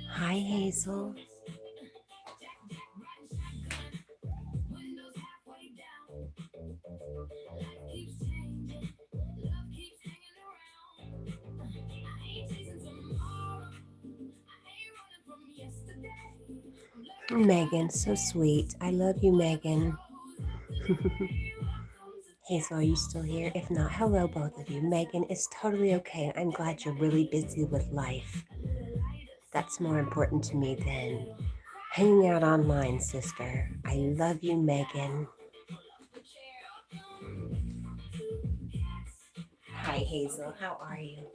Hi, Hazel. Megan, so sweet. I love you, Megan. Hazel, are you still here? If not, hello, both of you. Megan, it's totally okay. I'm glad you're really busy with life. That's more important to me than hanging out online, sister. I love you, Megan. Hi, Hazel. How are you?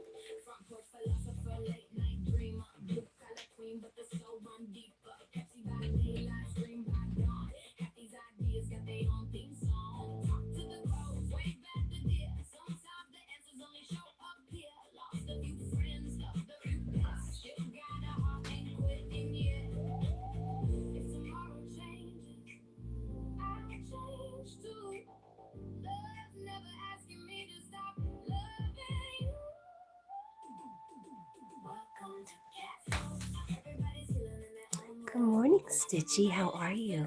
Good morning, Stitchy. How are you?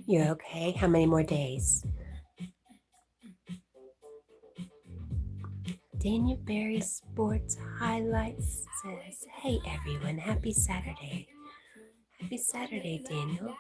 You're okay? How many more days? Daniel Berry Sports Highlights says, hey everyone, happy Saturday. Happy Saturday, Daniel.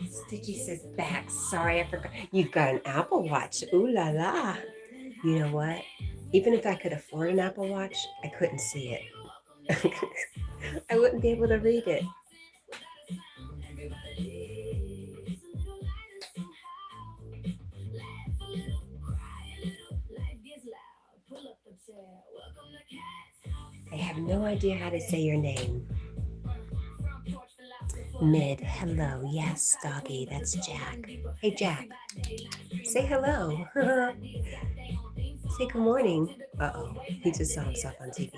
Stitchy says back. Sorry, I forgot. You've got an Apple Watch. Ooh la la. You know what? Even if I could afford an Apple Watch, I couldn't see it. I wouldn't be able to read it. I have no idea how to say your name. Mid, hello. Yes, doggy, that's Jack. Hey, Jack. Say hello. Say good morning. Uh-oh, he just saw himself on TV.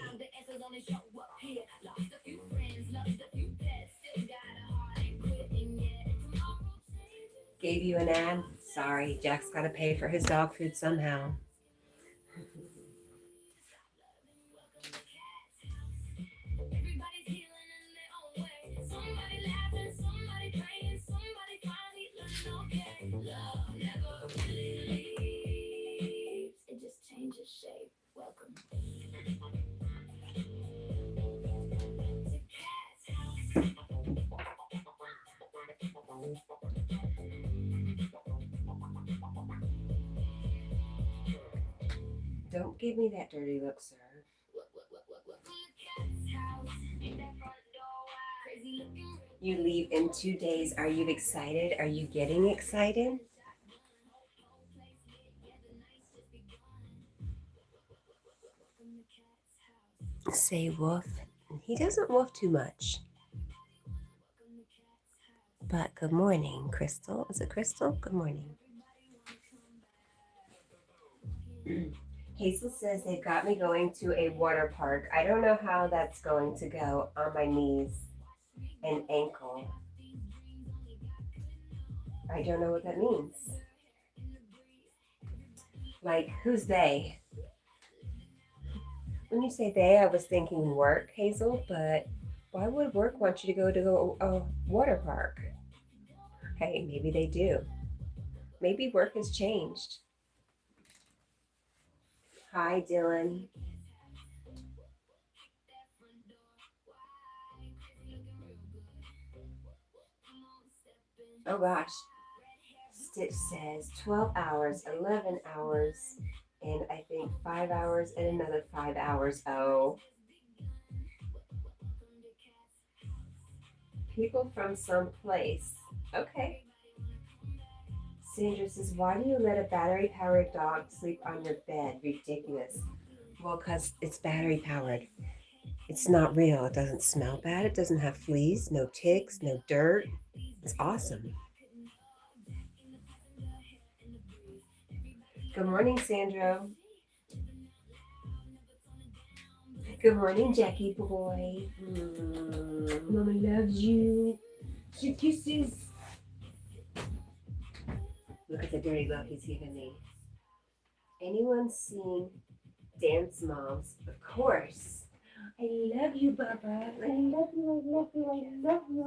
Gave you an ad? Sorry, Jack's got to pay for his dog food somehow. Don't give me that dirty look, sir. You leave in 2 days. Are you excited? Are you getting excited? Say woof. He doesn't woof too much. But good morning, Crystal. Is it Crystal? Good morning. Hazel says they've got me going to a water park. I don't know how that's going to go on my knees and ankle. I don't know what that means. Like, who's they? When you say they, I was thinking work, Hazel, but why would work want you to go to a water park? Hey, maybe they do. Maybe work has changed. Hi, Dylan. Oh gosh. Stitch says 12 hours, 11 hours, and I think 5 hours and another 5 hours. Oh, people from some place. Okay. Sandra says, why do you let a battery powered dog sleep on your bed? Ridiculous. Well, because it's battery powered. It's not real. It doesn't smell bad. It doesn't have fleas, no ticks, no dirt. It's awesome. Good morning, Sandro. Good morning, Jackie boy. Mama loves you. She kisses. Look at the dirty look he's giving me. Anyone seen Dance Moms? Of course. I love you, Bubba. I love you, I love you, I love you.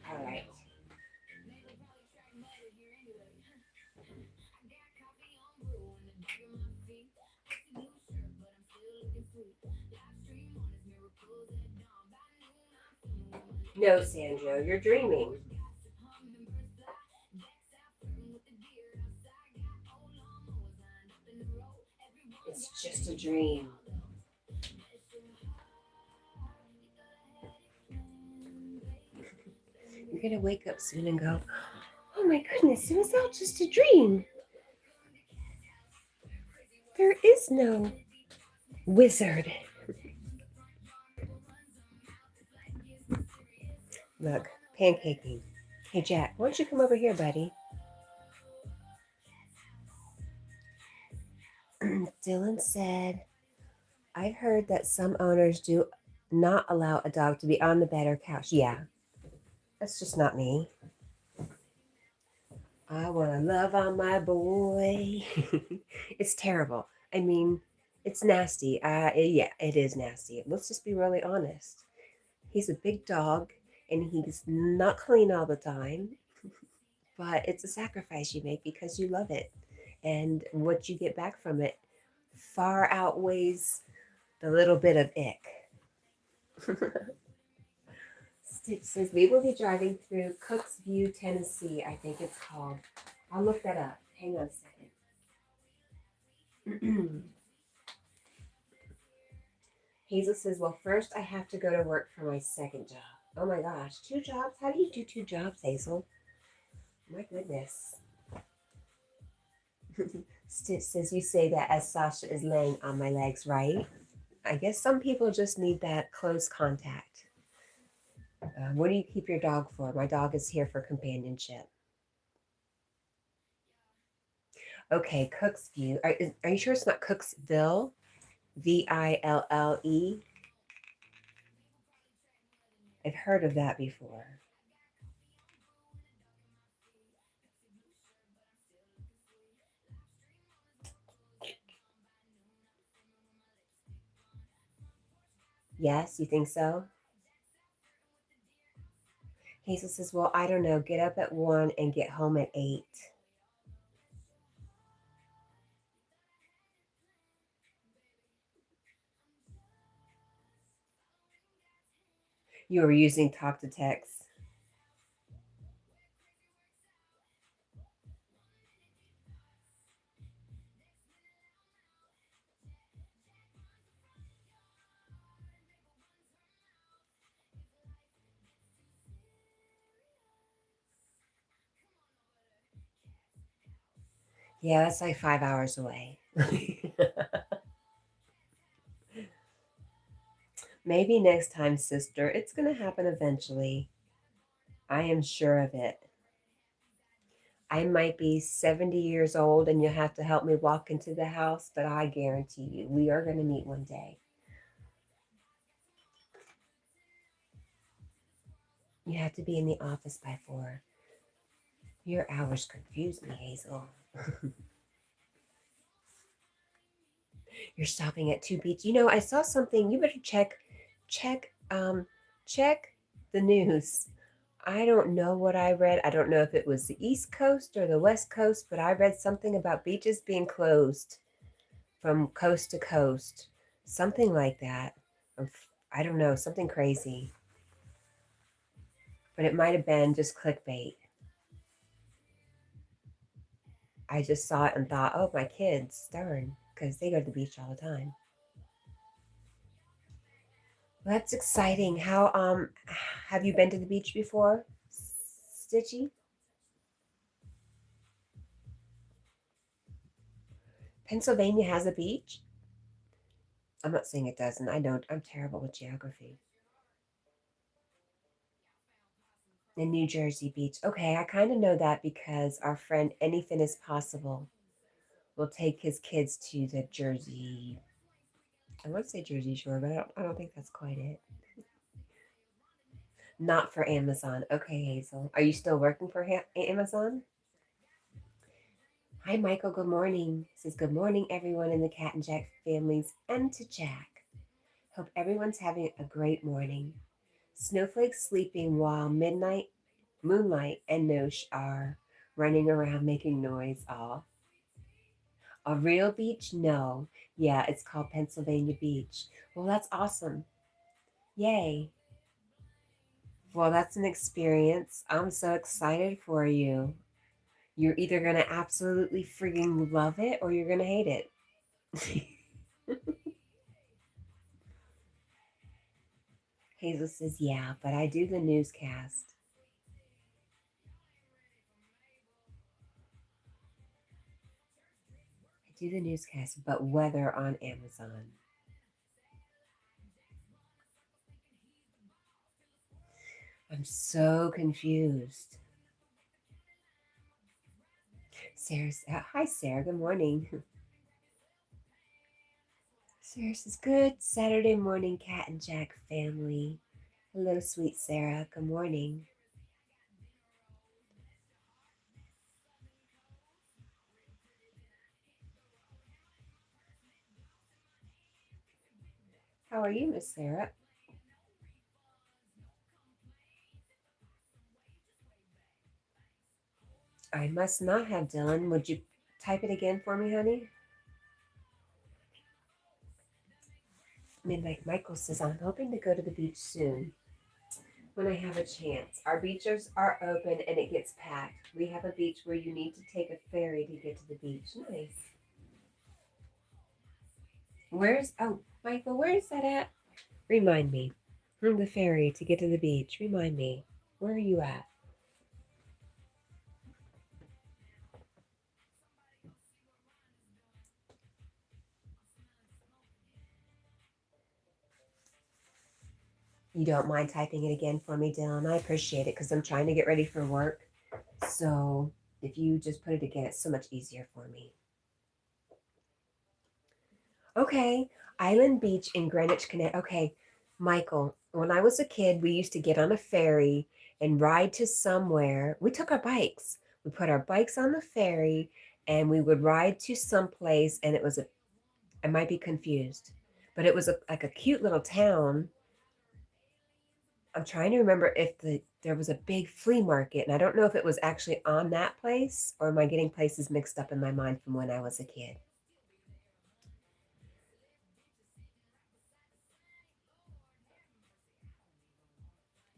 All right. No, Sandro, you're dreaming. It's just a dream. You're going to wake up soon and go, oh my goodness, it was all just a dream. There is no wizard. Look, pancaking. Hey, Jack, why don't you come over here, buddy? Dylan said, I've heard that some owners do not allow a dog to be on the bed or couch. Yeah, that's just not me. I want to love on my boy. It's terrible. I mean, it's nasty. Yeah, it is nasty. Let's just be really honest. He's a big dog and he's not clean all the time, but it's a sacrifice you make because you love it. And what you get back from it far outweighs the little bit of ick. Stitch says we will be driving through Cooks View, Tennessee, I think it's called. I'll look that up. Hang on a second. Hazel says, well, first I have to go to work for my second job. Oh my gosh, 2 jobs? How do you do 2 jobs, Hazel? My goodness. Stitch says, you say that as Sasha is laying on my legs, right? I guess some people just need that close contact. What do you keep your dog for? My dog is here for companionship. Okay, Cooksview. Are you sure it's not Cooksville? Ville. I've heard of that before. Yes, you think so? Hazel says, well, I don't know. Get up at 1 and get home at 8. You were using talk to text. Yeah, that's like 5 hours away. Maybe next time, sister. It's going to happen eventually. I am sure of it. I might be 70 years old and you'll have to help me walk into the house, but I guarantee you, we are going to meet one day. You have to be in the office by 4. Your hours confuse me, Hazel. You're stopping at 2 beach. You know, I saw something. You better check, check the news. I don't know what I read. I don't know if it was the East Coast or the West Coast, but I read something about beaches being closed from coast to coast. Something like that. I don't know, something crazy. But it might have been just clickbait. I just saw it and thought, oh, my kids, darn, because they go to the beach all the time. Well, that's exciting. How have you been to the beach before, Stitchy? Pennsylvania has a beach? I'm not saying it doesn't. I don't. I'm terrible with geography. The New Jersey beach. Okay, I kind of know that because our friend Anything is Possible will take his kids to the Jersey. I want to say Jersey Shore, but I don't think that's quite it. Not for Amazon. Okay, Hazel. Are you still working for Amazon? Hi, Michael. Good morning. Says good morning, everyone in the Cat and Jack families, and to Jack. Hope everyone's having a great morning. Snowflakes sleeping while midnight, moonlight, and Nosh are running around making noise. All a real beach? No. Yeah, it's called Pennsylvania Beach. Well, that's awesome. Yay. Well, that's an experience. I'm so excited for you. You're either going to absolutely freaking love it or you're going to hate it. Hazel says, yeah, but I do the newscast. I do the newscast, but weather on Amazon. I'm so confused. Hi, Sarah. Good morning. Sarah says, good Saturday morning, Cat and Jack family. Hello, sweet Sarah. Good morning. How are you, Miss Sarah? I must not have, Dylan. Would you type it again for me, honey? Midnight Michael says, I'm hoping to go to the beach soon when I have a chance. Our beaches are open and it gets packed. We have a beach where you need to take a ferry to get to the beach. Nice. Michael, where is that at? Remind me. From the ferry to get to the beach. Remind me. Where are you at? You don't mind typing it again for me, Dylan? I appreciate it because I'm trying to get ready for work. So if you just put it again, it's so much easier for me. Okay, Island Beach in Greenwich, Connecticut. Okay, Michael, when I was a kid, we used to get on a ferry and ride to somewhere. We took our bikes. We put our bikes on the ferry and we would ride to some place and I might be confused, but it was like a cute little town. I'm trying to remember if there was a big flea market, and I don't know if it was actually on that place or am I getting places mixed up in my mind from when I was a kid.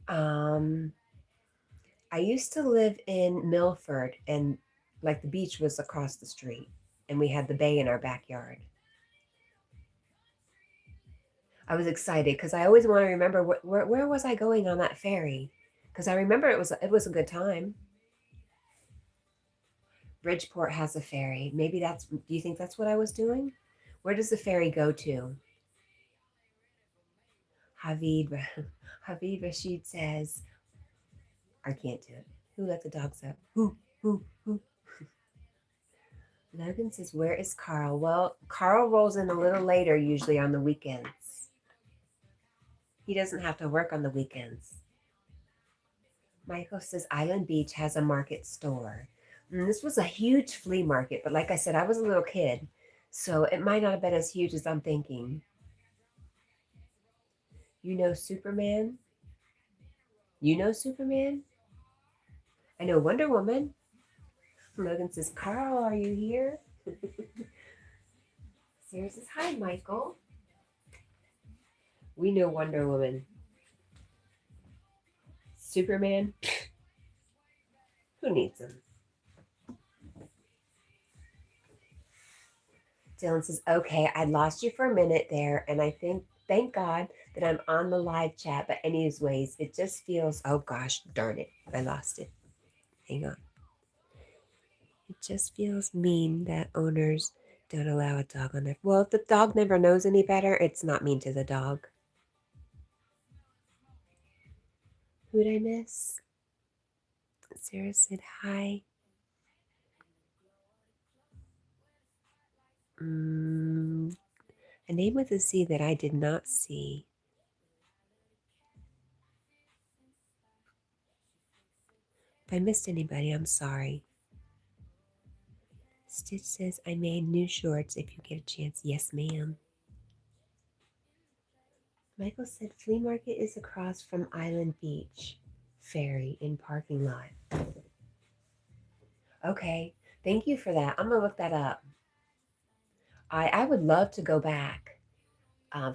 Um, I used to live in Milford, and like the beach was across the street, and we had the bay in our backyard. I was excited because I always want to remember where was I going on that ferry, because I remember it was a good time. Bridgeport has a ferry. Maybe do you think that's what I was doing? Where does the ferry go to? Havid, Havid Rashid says, I can't do it. Who let the dogs out? Who? Logan says, where is Carl? Well, Carl rolls in a little later, usually on the weekends. He doesn't have to work on the weekends. Michael says Island Beach has a market store. And this was a huge flea market, but like I said, I was a little kid, so it might not have been as huge as I'm thinking. You know Superman? You know Superman? I know Wonder Woman. Logan says, Carl, are you here? Sarah says, hi, Michael. We know Wonder Woman. Superman? Who needs him? Dylan says, okay, I lost you for a minute there, and I think, thank God that I'm on the live chat, but anyways, it just feels, oh gosh, darn it, I lost it. Hang on. It just feels mean that owners don't allow a dog on their, well, if the dog never knows any better, it's not mean to the dog. Who'd I miss? Sarah said hi. A name with a C that I did not see. If I missed anybody, I'm sorry. Stitch says, I made new shorts if you get a chance. Yes, ma'am. Michael said, flea market is across from Island Beach Ferry in parking lot. Okay, thank you for that. I'm going to look that up. I would love to go back.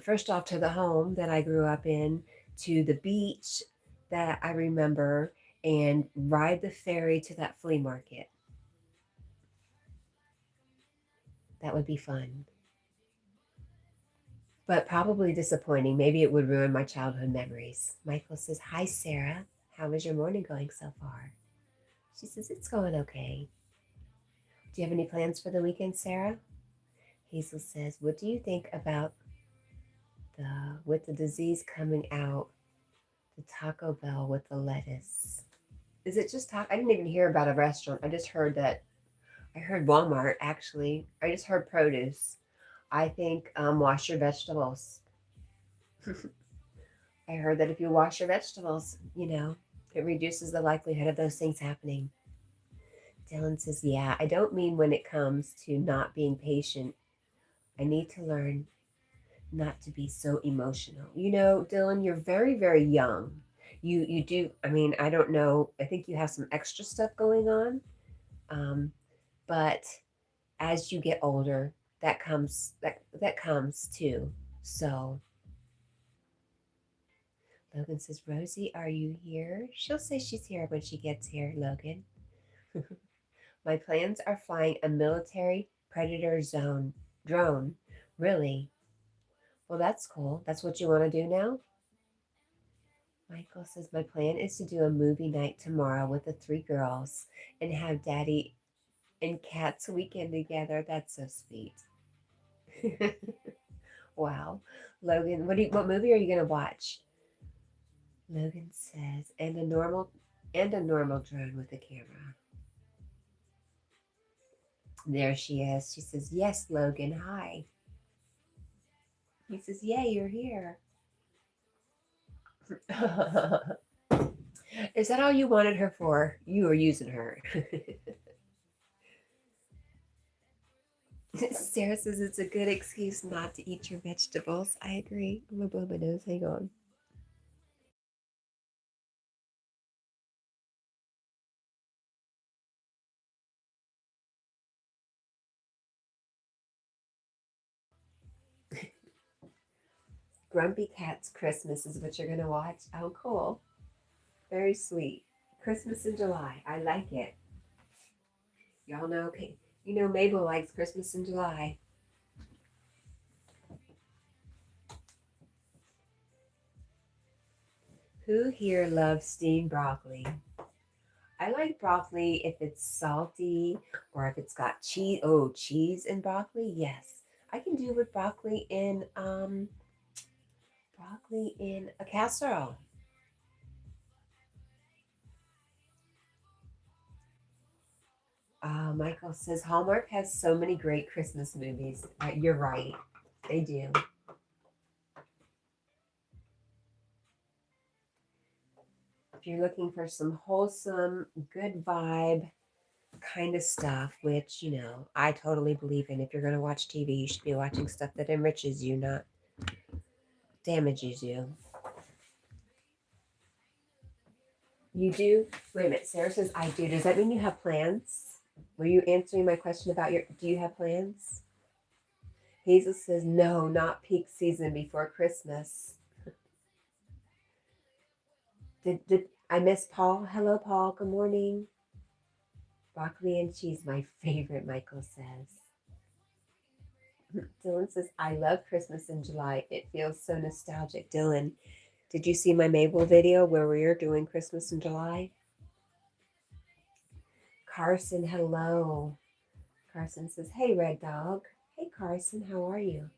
First off, to the home that I grew up in, to the beach that I remember, and ride the ferry to that flea market. That would be fun. But probably disappointing. Maybe it would ruin my childhood memories. Michael says, hi, Sarah. How is your morning going so far? She says, it's going okay. Do you have any plans for the weekend, Sarah? Hazel says, what do you think about with the disease coming out, the Taco Bell with the lettuce? Is it just I didn't even hear about a restaurant. I just heard that. I heard Walmart, actually. I just heard produce. I think wash your vegetables. I heard that if you wash your vegetables, it reduces the likelihood of those things happening. Dylan says, yeah, I don't mean when it comes to not being patient. I need to learn not to be so emotional. Dylan, you're very, very young. You do, I mean, I don't know. I think you have some extra stuff going on. But as you get older, that comes too. So Logan says, Rosie, are you here? She'll say she's here when she gets here, Logan. My plans are flying a military predator zone drone. Really? Well, that's cool. That's what you want to do now? Michael says, my plan is to do a movie night tomorrow with the three girls and have Daddy and Cat's weekend together. That's so sweet. Wow. Logan, what movie are you going to watch? Logan says, and a normal drone with a camera. There she is. She says, yes, Logan, hi. He says, yay, you're here. Is that all you wanted her for? You were using her. Sarah says it's a good excuse not to eat your vegetables. I agree. I'm gonna blow my nose. Hang on. Grumpy Cat's Christmas is what you're gonna watch. Oh, cool. Very sweet. Christmas in July. I like it. Y'all know, okay. Mabel likes Christmas in July. Who here loves steamed broccoli? I like broccoli if it's salty or if it's got cheese. Oh, cheese and broccoli? Yes. I can do with broccoli in a casserole. Michael says Hallmark has so many great Christmas movies. You're right. They do. If you're looking for some wholesome, good vibe kind of stuff, which, you know, I totally believe in. If you're going to watch TV, you should be watching stuff that enriches you, not damages you. You do? Wait a minute. Sarah says, I do. Does that mean you have plans? Were you answering my question about do you have plans? Hazel says, no, not peak season before Christmas. Did I miss Paul? Hello, Paul. Good morning. Broccoli and cheese, my favorite, Michael says. Dylan says, I love Christmas in July. It feels so nostalgic. Dylan, did you see my Mabel video where we are doing Christmas in July? Carson, hello. Carson says, hey, Red Dog. Hey, Carson, how are you?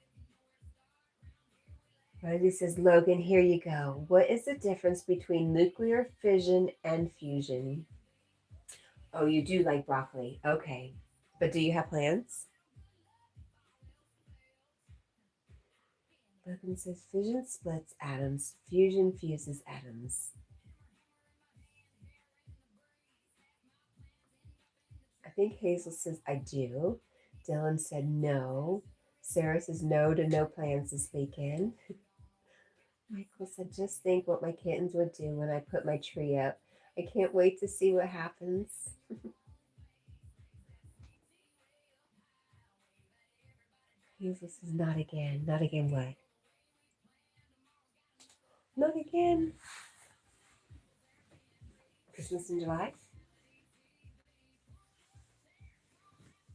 Rosie says, Logan, here you go. What is the difference between nuclear fission and fusion? Oh, you do like broccoli. Okay. But do you have plans? Logan says, fission splits atoms. Fusion fuses atoms. I think Hazel says, I do. Dylan said no. Sarah says no to no plans this weekend. Michael said, just think what my kittens would do when I put my tree up. I can't wait to see what happens. Hazel says, not again. Not again what? Not again. Christmas in July?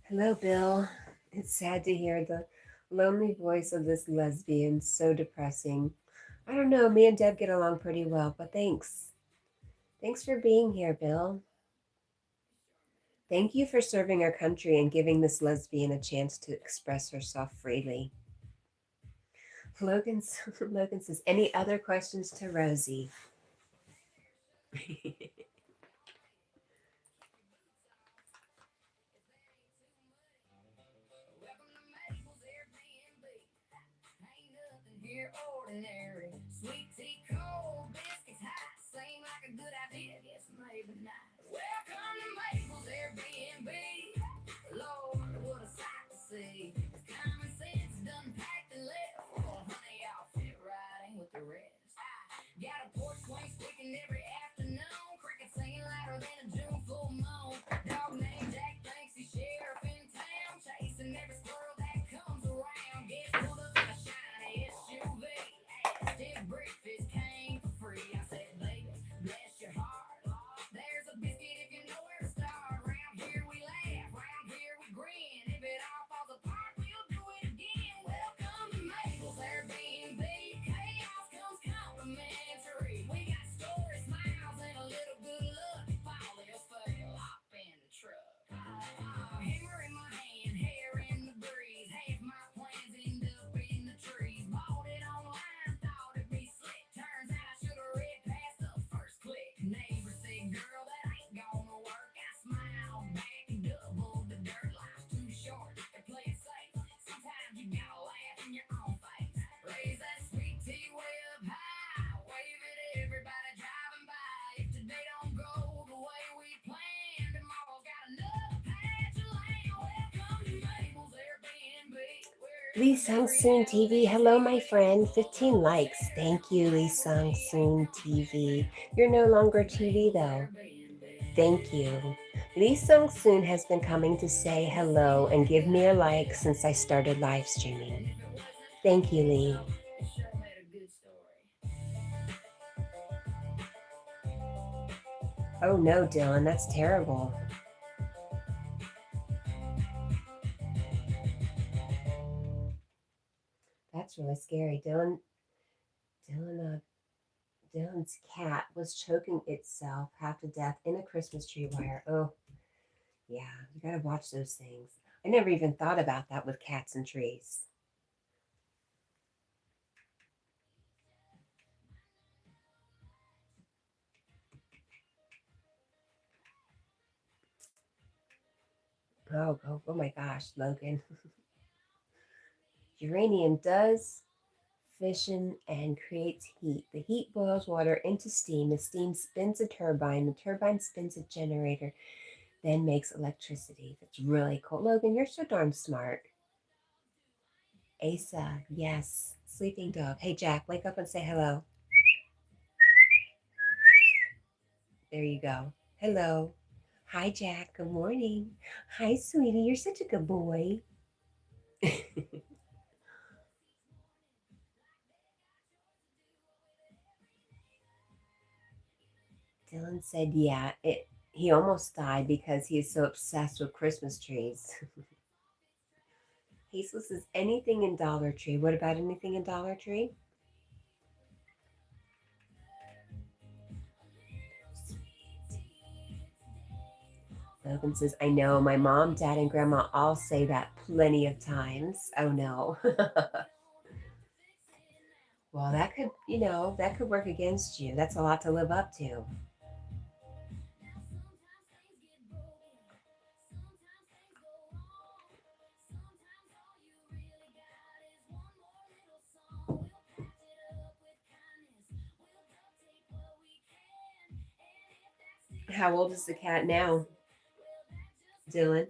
Hello, Bill. It's sad to hear the lonely voice of this lesbian. So depressing. I don't know. Me and Deb get along pretty well, but thanks. Thanks for being here, Bill. Thank you for serving our country and giving this lesbian a chance to express herself freely. Logan says, any other questions to Rosie? Lee Sung Soon TV. Hello, my friend. 15 likes. Thank you, Lee Sung Soon TV. You're no longer TV, though. Thank you. Lee Sung Soon has been coming to say hello and give me a like since I started live streaming. Thank you, Lee. Oh no, Dylan, that's terrible. That's really scary. Dylan's cat was choking itself half to death in a Christmas tree wire. Oh, yeah, you gotta watch those things. I never even thought about that with cats and trees. Oh my gosh, Logan. Uranium does fission and creates heat. The heat boils water into steam. The steam spins a turbine. The turbine spins a generator, then makes electricity. That's really cool. Logan, you're so darn smart. Asa, yes. Sleeping dog. Hey, Jack, wake up and say hello. There you go. Hello. Hi, Jack. Good morning. Hi, sweetie. You're such a good boy. Dylan said, yeah, he almost died because he is so obsessed with Christmas trees. Hazel says, anything in Dollar Tree. What about anything in Dollar Tree? Logan says, I know my mom, dad, and grandma all say that plenty of times. Oh no. Well, that could, that could work against you. That's a lot to live up to. How old is the cat now, Dylan?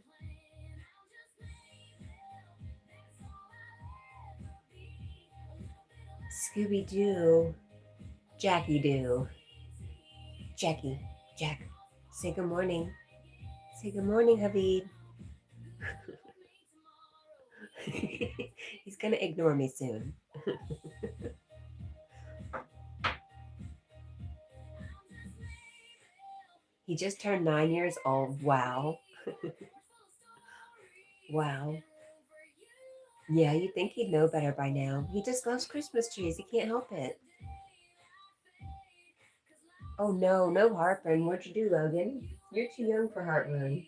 Scooby Doo. Jackie Doo. Jackie. Jack. Say good morning. Say good morning, Habib. He's gonna ignore me soon. He just turned 9 years old. Wow. Wow. Yeah, you'd think he'd know better by now. He just loves Christmas trees. He can't help it. Oh no, no heartburn. What'd you do, Logan? You're too young for heartburn.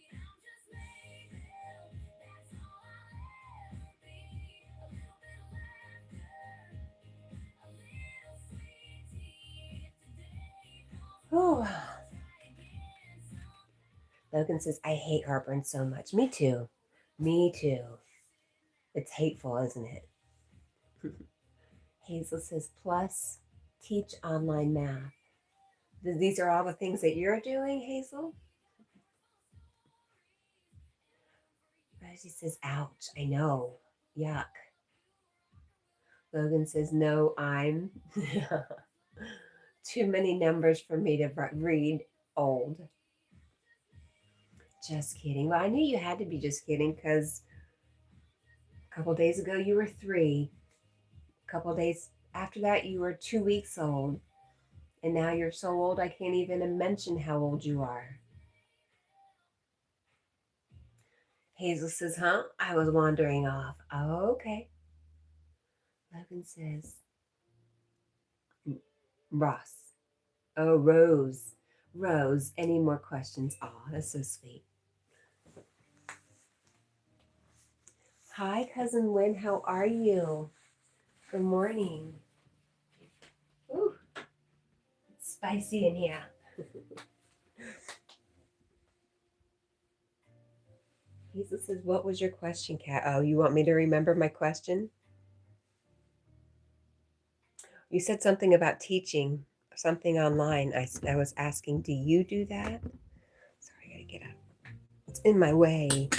Oh. Logan says, I hate heartburn so much. Me too. Me too. It's hateful, isn't it? Hazel says, plus teach online math. These are all the things that you're doing, Hazel? Rosie says, ouch, I know. Yuck. Logan says, no, I'm too many numbers for me to read. Old. Just kidding. Well, I knew you had to be just kidding because a couple days ago you were 3. A couple days after that you were 2 weeks old. And now you're so old I can't even mention how old you are. Hazel says, huh? I was wandering off. Oh, okay. Logan says, Ross. Oh, Rose. Rose, any more questions? Oh, that's so sweet. Hi, Cousin Wynn. How are you? Good morning. Ooh, it's spicy in here. Hazel says, what was your question, Kat? Oh, you want me to remember my question? You said something about teaching something online. I was asking, do you do that? Sorry, I gotta get up. It's in my way.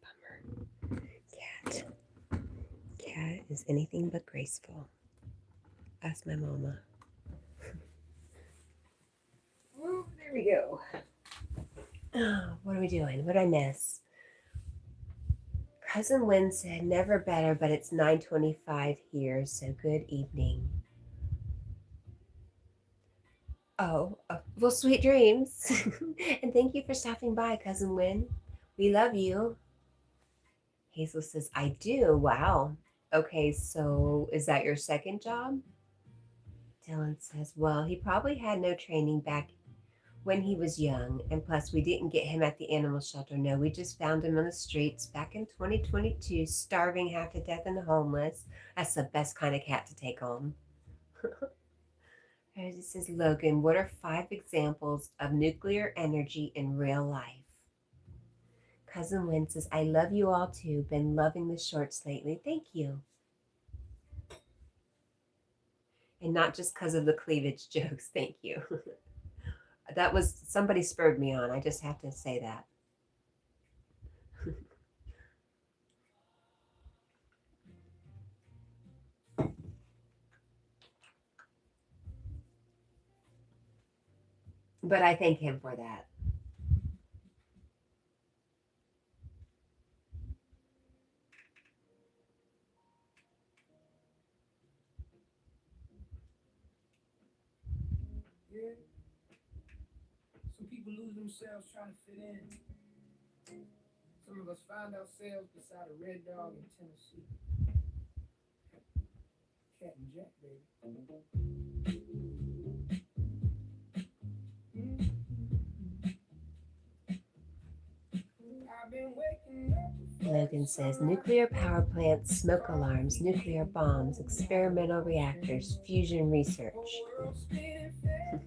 Bummer. Cat is anything but graceful. Ask my mama. Oh, there we go. Oh, what are we doing? What did I miss? Cousin Wynn said, never better, but it's 9:25 here, so good evening. Oh, well, sweet dreams. And thank you for stopping by, Cousin Wynn. We love you. Hazel says, I do. Wow. Okay, so is that your second job? Dylan says, well, he probably had no training back when he was young. And plus, we didn't get him at the animal shelter. No, we just found him on the streets back in 2022, starving half to death and homeless. That's the best kind of cat to take home. Rosie says, Logan, what are 5 examples of nuclear energy in real life? Cousin Wynn says, I love you all too. Been loving the shorts lately. Thank you. And not just because of the cleavage jokes. Thank you. That was, somebody spurred me on. I just have to say that. But I thank him for that. Yeah. Some people lose themselves trying to fit in. Some of us find ourselves beside a red dog in Tennessee. Cat&Jack, baby. I've been waking up. Logan says nuclear power plants, smoke alarms, nuclear bombs, experimental reactors, fusion research.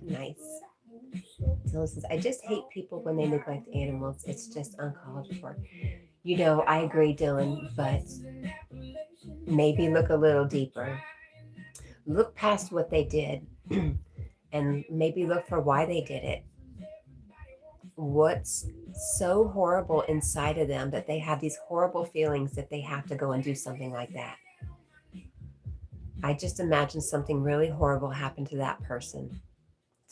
Nice. Dylan says, I just hate people when they neglect animals. It's just uncalled for. You know, I agree, Dylan, but maybe look a little deeper. Look past what they did and maybe look for why they did it. What's so horrible inside of them that they have these horrible feelings that they have to go and do something like that? I just imagine something really horrible happened to that person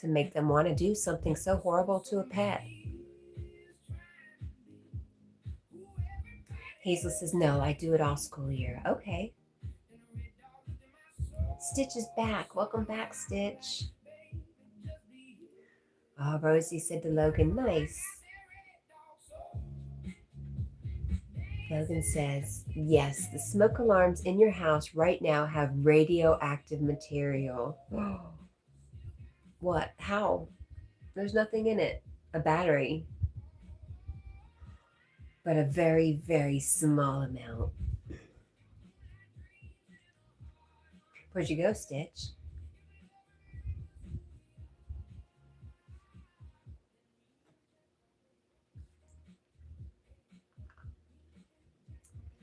to make them want to do something so horrible to a pet. Hazel says, no, I do it all school year. Okay. Stitch is back. Welcome back, Stitch. Oh, Rosie said to Logan, nice. Logan says, yes, the smoke alarms in your house right now have radioactive material. What? How? There's nothing in it. A battery. But a very, very small amount. Where'd you go, Stitch?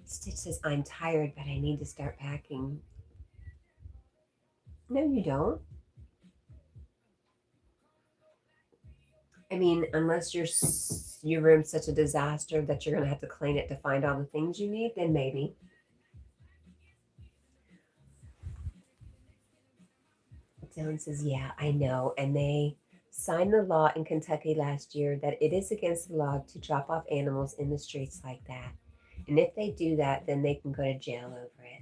Stitch says, I'm tired, but I need to start packing. No, you don't. I mean, unless your room's such a disaster that you're going to have to clean it to find all the things you need, then maybe. Dylan says, yeah, I know. And they signed the law in Kentucky last year that it is against the law to drop off animals in the streets like that. And if they do that, then they can go to jail over it.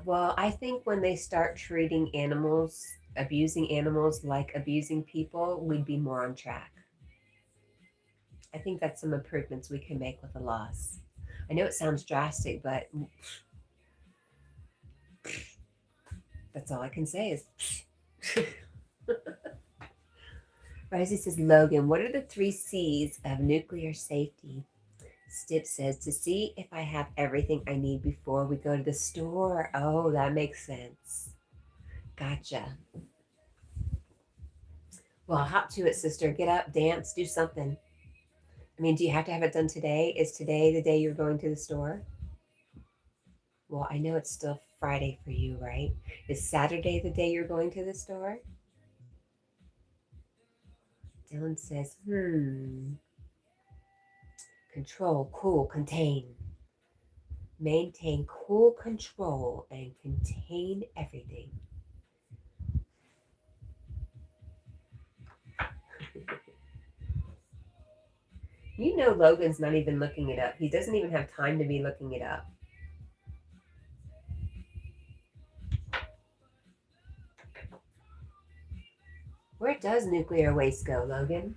Well, I think when they start treating animals, abusing animals like abusing people, we'd be more on track. I think that's some improvements we can make with the laws. I know it sounds drastic, but that's all I can say is. Rosie says, Logan, what are the 3 C's of nuclear safety? Stitch says, to see if I have everything I need before we go to the store. Oh, that makes sense. Gotcha. Well, hop to it, sister. Get up, dance, do something. I mean, do you have to have it done today? Is today the day you're going to the store? Well, I know it's still Friday for you, right? Is Saturday the day you're going to the store? Dylan says, control, cool, contain. Maintain cool control and contain everything. You know Logan's not even looking it up. He doesn't even have time to be looking it up. Where does nuclear waste go, Logan?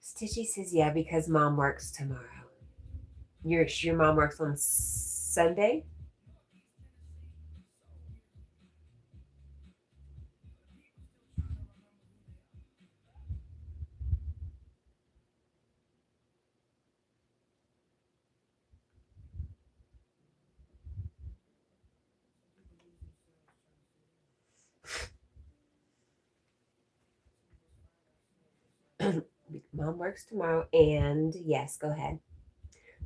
Stitchy says, yeah, because mom works tomorrow. Your mom works on Sunday? Mom works tomorrow, and yes, go ahead.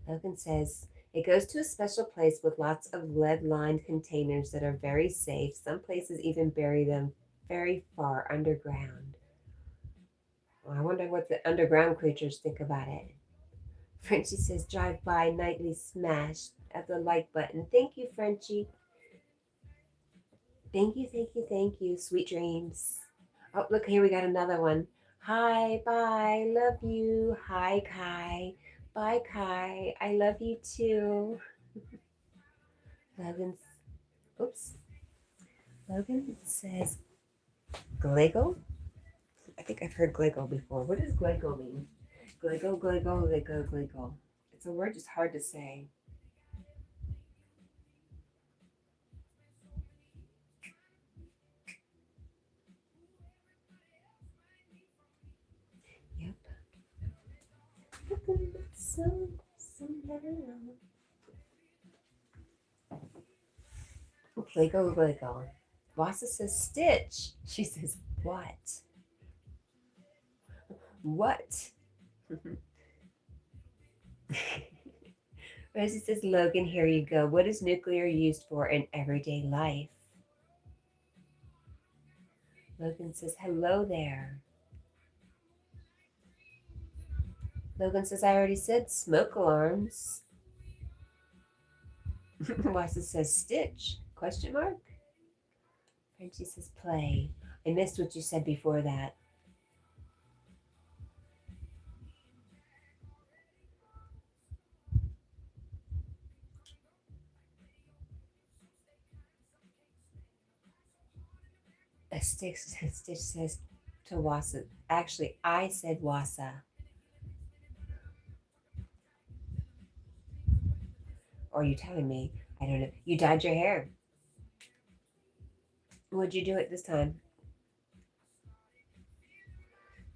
Logan says, it goes to a special place with lots of lead-lined containers that are very safe. Some places even bury them very far underground. Well, I wonder what the underground creatures think about it. Frenchie says, drive by nightly smash at the like button. Thank you, Frenchie. Thank you, thank you, thank you. Sweet dreams. Oh, look, here we got another one. Hi, bye, love you. Hi, Kai. Bye, Kai. I love you too. Logan's, oops. Logan says, Glego? I think I've heard Glego before. What does Glego mean? Glego, Glego, Glego, Glego. It's a word just hard to say. Yep. Glego, Glego. Vasa says Stitch. She says, what? What? Rosie says, Logan, here you go. What is nuclear used for in everyday life? Logan says, hello there. Logan says, I already said smoke alarms. Wasa says, Stitch? Question mark? Frenchie says, play. I missed what you said before that. Stitch says to Wasa. Actually, I said Wasa. Or are you telling me? I don't know. You dyed your hair. Would you do it this time?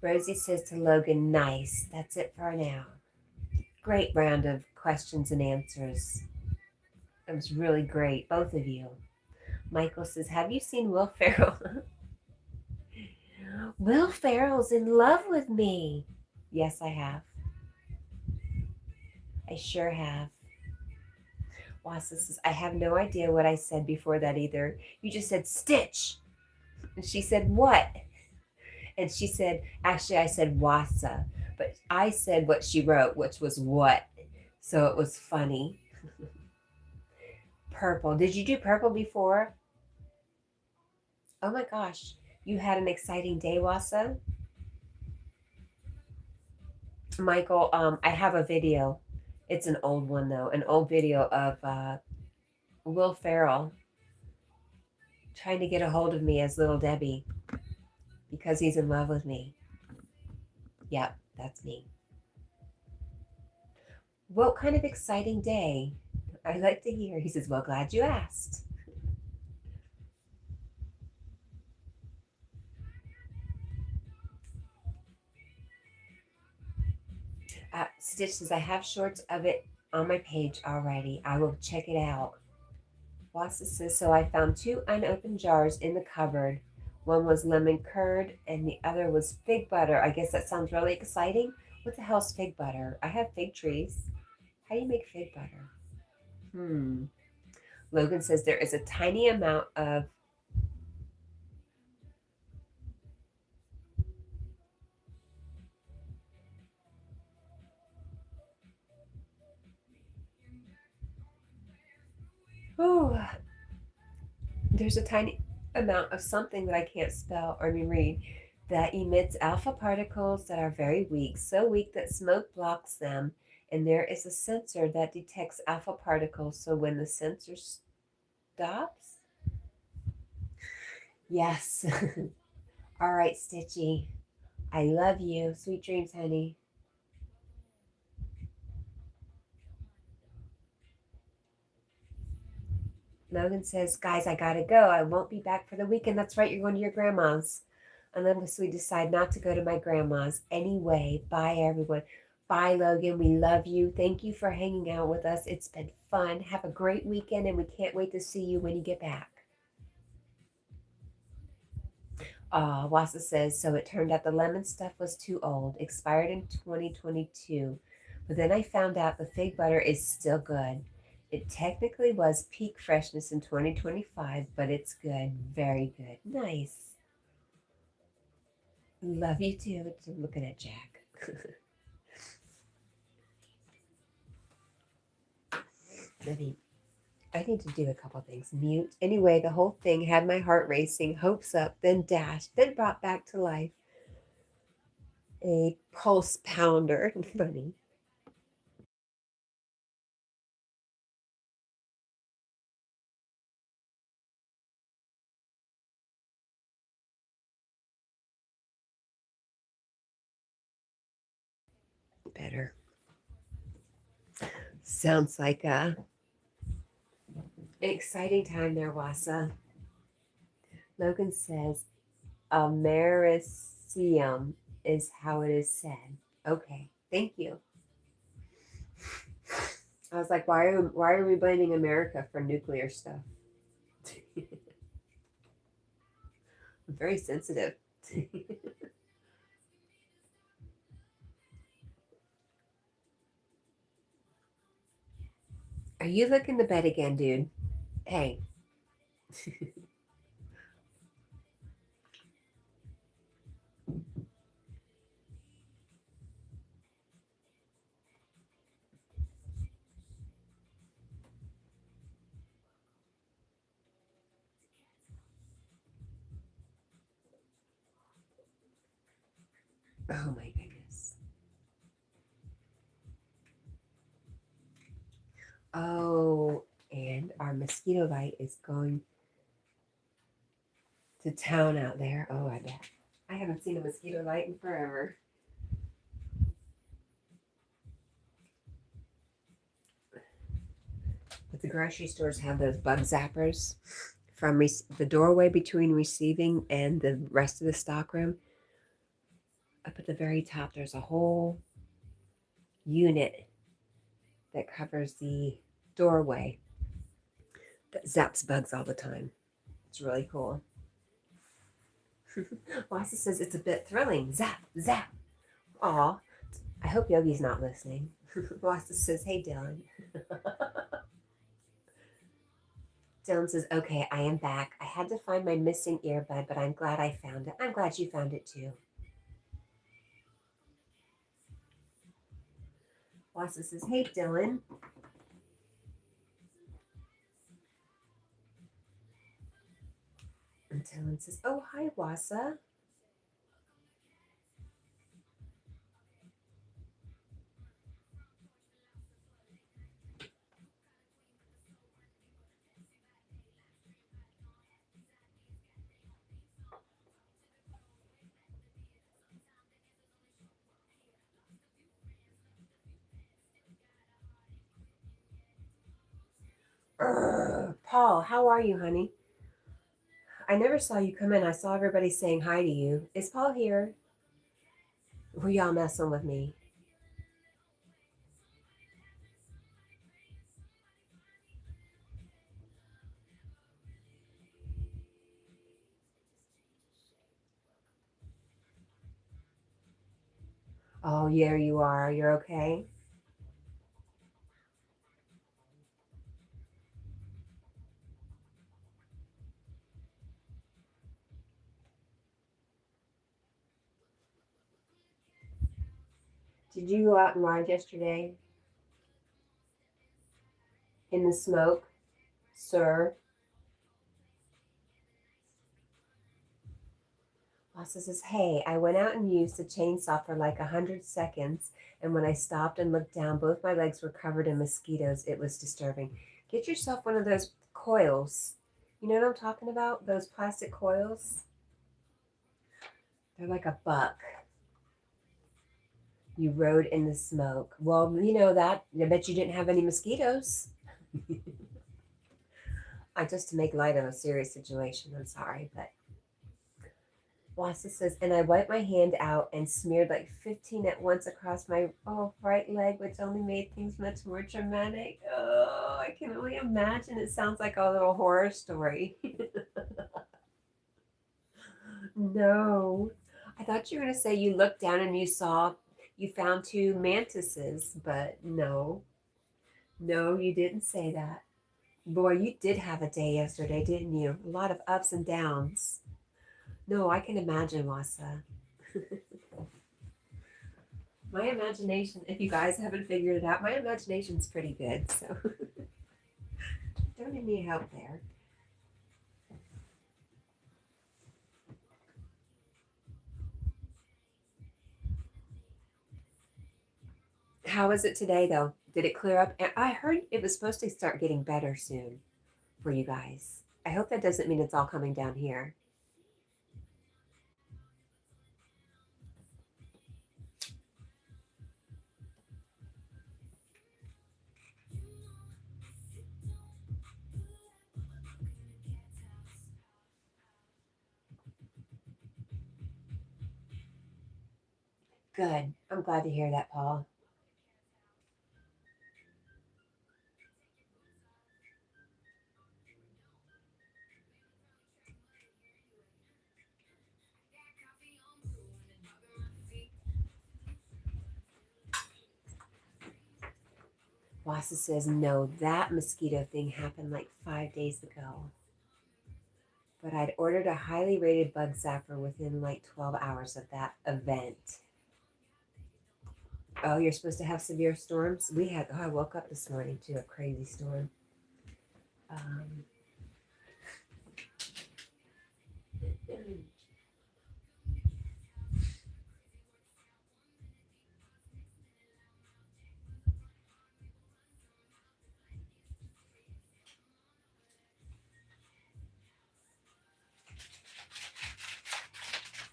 Rosie says to Logan, nice. That's it for now. Great round of questions and answers. That was really great, both of you. Michael says, have you seen Will Ferrell? Will Ferrell's in love with me. Yes, I have. I sure have. Wasa says, I have no idea what I said before that either. You just said Stitch. And she said, what? And she said, actually, I said Wasa. But I said what she wrote, which was what. So it was funny. Purple. Did you do purple before? Oh my gosh. You had an exciting day, Wasa? Michael, I have a video. It's an old one, though. An old video of Will Ferrell trying to get a hold of me as Little Debbie because he's in love with me. Yep, that's me. What kind of exciting day? I'd like to hear. He says, well, glad you asked. Stitch says, I have shorts of it on my page already. I will check it out. Wasa says, so I found 2 unopened jars in the cupboard. One was lemon curd and the other was fig butter. I guess that sounds really exciting. What the hell's fig butter? I have fig trees. How do you make fig butter? Logan says there is a tiny amount of there's a tiny amount of something that I can't spell or read that emits alpha particles that are very weak, so weak that smoke blocks them. And there is a sensor that detects alpha particles. So when the sensor stops, yes. All right, Stitchy. I love you. Sweet dreams, honey. Logan says, guys, I gotta go. I won't be back for the weekend. That's right, you're going to your grandma's. Unless we decide not to go to my grandma's. Anyway, bye, everyone. Bye, Logan. We love you. Thank you for hanging out with us. It's been fun. Have a great weekend, and we can't wait to see you when you get back. Wasa says, so it turned out the lemon stuff was too old, expired in 2022. But then I found out the fig butter is still good. It technically was peak freshness in 2025, but it's good. Very good. Nice. Love you too. I'm looking at Jack. I need to do a couple things. Mute. Anyway, the whole thing had my heart racing, hopes up, then dashed, then brought back to life. A pulse pounder. Funny. Better. Sounds like an exciting time there, Wasa. Logan says, Americium is how it is said. Okay, thank you. I was like, why are we blaming America for nuclear stuff? I'm very sensitive. Are you looking to bed again, dude? Hey. Oh my goodness. Oh, and our mosquito light is going to town out there. Oh, I bet. I haven't seen a mosquito light in forever. But the grocery stores have those bug zappers from the doorway between receiving and the rest of the stockroom. Up at the very top, there's a whole unit that covers the doorway that zaps bugs all the time. It's really cool. Wasa says it's a bit thrilling. Zap, zap. Aw, I hope Yogi's not listening. Wasa says, hey, Dylan. Dylan says, okay, I am back. I had to find my missing earbud, but I'm glad I found it. I'm glad you found it too. Wasa says, hey, Dylan. And Dylan says, oh, hi, Wasa. Paul, how are you, honey? I never saw you come in. I saw everybody saying hi to you. Is Paul here? Were y'all messing with me? Oh, yeah, you are. You're okay? Did you go out and ride yesterday in the smoke, sir? Lassa says, hey, I went out and used the chainsaw for like 100 seconds, and when I stopped and looked down, both my legs were covered in mosquitoes. It was disturbing. Get yourself one of those coils. You know what I'm talking about? Those plastic coils? They're like a buck. You rode in the smoke. Well, you know that. I bet you didn't have any mosquitoes. I just to make light of a serious situation. I'm sorry, but Wassa says, and I wiped my hand out and smeared like 15 at once across my right leg, which only made things much more dramatic. Oh, I can only imagine. It sounds like a little horror story. No. I thought you were going to say you looked down and you found two mantises, but no. No, you didn't say that. Boy, you did have a day yesterday, didn't you? A lot of ups and downs. No, I can imagine, Wasa. My imagination, if you guys haven't figured it out, my imagination's pretty good, so don't need any help there. How is it today, though? Did it clear up? And I heard it was supposed to start getting better soon for you guys. I hope that doesn't mean it's all coming down here. Good. I'm glad to hear that, Paul. Wasa says, no, that mosquito thing happened like 5 days ago. But I'd ordered a highly rated bug zapper within like 12 hours of that event. Oh, you're supposed to have severe storms? I woke up this morning to a crazy storm. Um,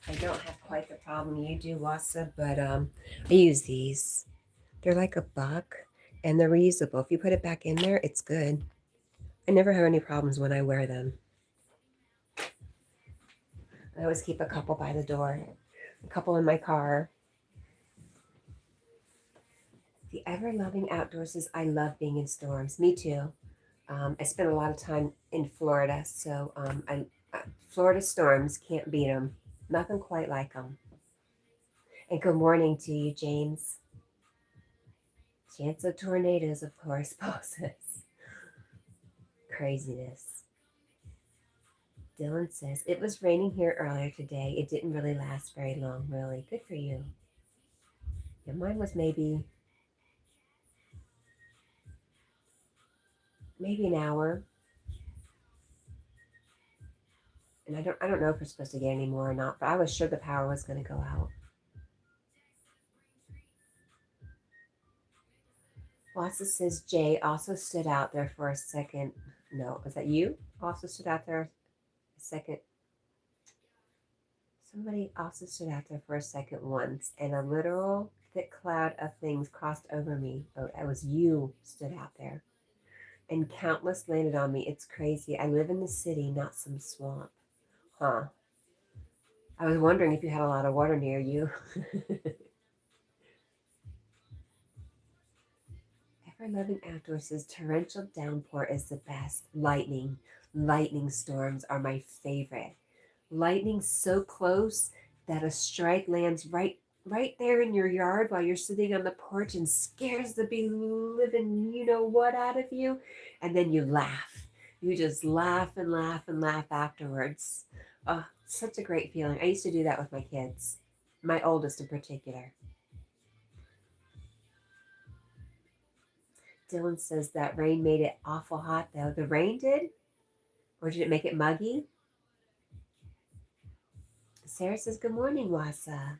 I don't have quite the problem you do, Wasa, but I use these. They're like a buck, and they're reusable. If you put it back in there, it's good. I never have any problems when I wear them. I always keep a couple by the door, a couple in my car. The ever-loving outdoors is I love being in storms. Me too. I spent a lot of time in Florida, so Florida storms, can't beat them. Nothing quite like them. And good morning to you, James. Chance of tornadoes, of course, poses. Craziness. Dylan says, it was raining here earlier today. It didn't really last very long, really. Good for you. Yeah, mine was maybe an hour. And I don't know if we're supposed to get any more or not, but I was sure the power was going to go out. Wasa says Jay also stood out there for a second. No, was that you? Also stood out there a second. Somebody also stood out there for a second once, and a literal thick cloud of things crossed over me. Oh, it was you stood out there. And countless landed on me. It's crazy. I live in the city, not some swamp. Huh. I was wondering if you had a lot of water near you. Ever loving outdoors says torrential downpour is the best. Lightning storms are my favorite. Lightning so close that a strike lands right there in your yard while you're sitting on the porch and scares the be living you know what out of you, and then you laugh. You just laugh and laugh and laugh afterwards. Oh, such a great feeling. I used to do that with my kids, my oldest in particular. Dylan says that rain made it awful hot, though. The rain did? Or did it make it muggy? Sarah says, good morning, Wasa.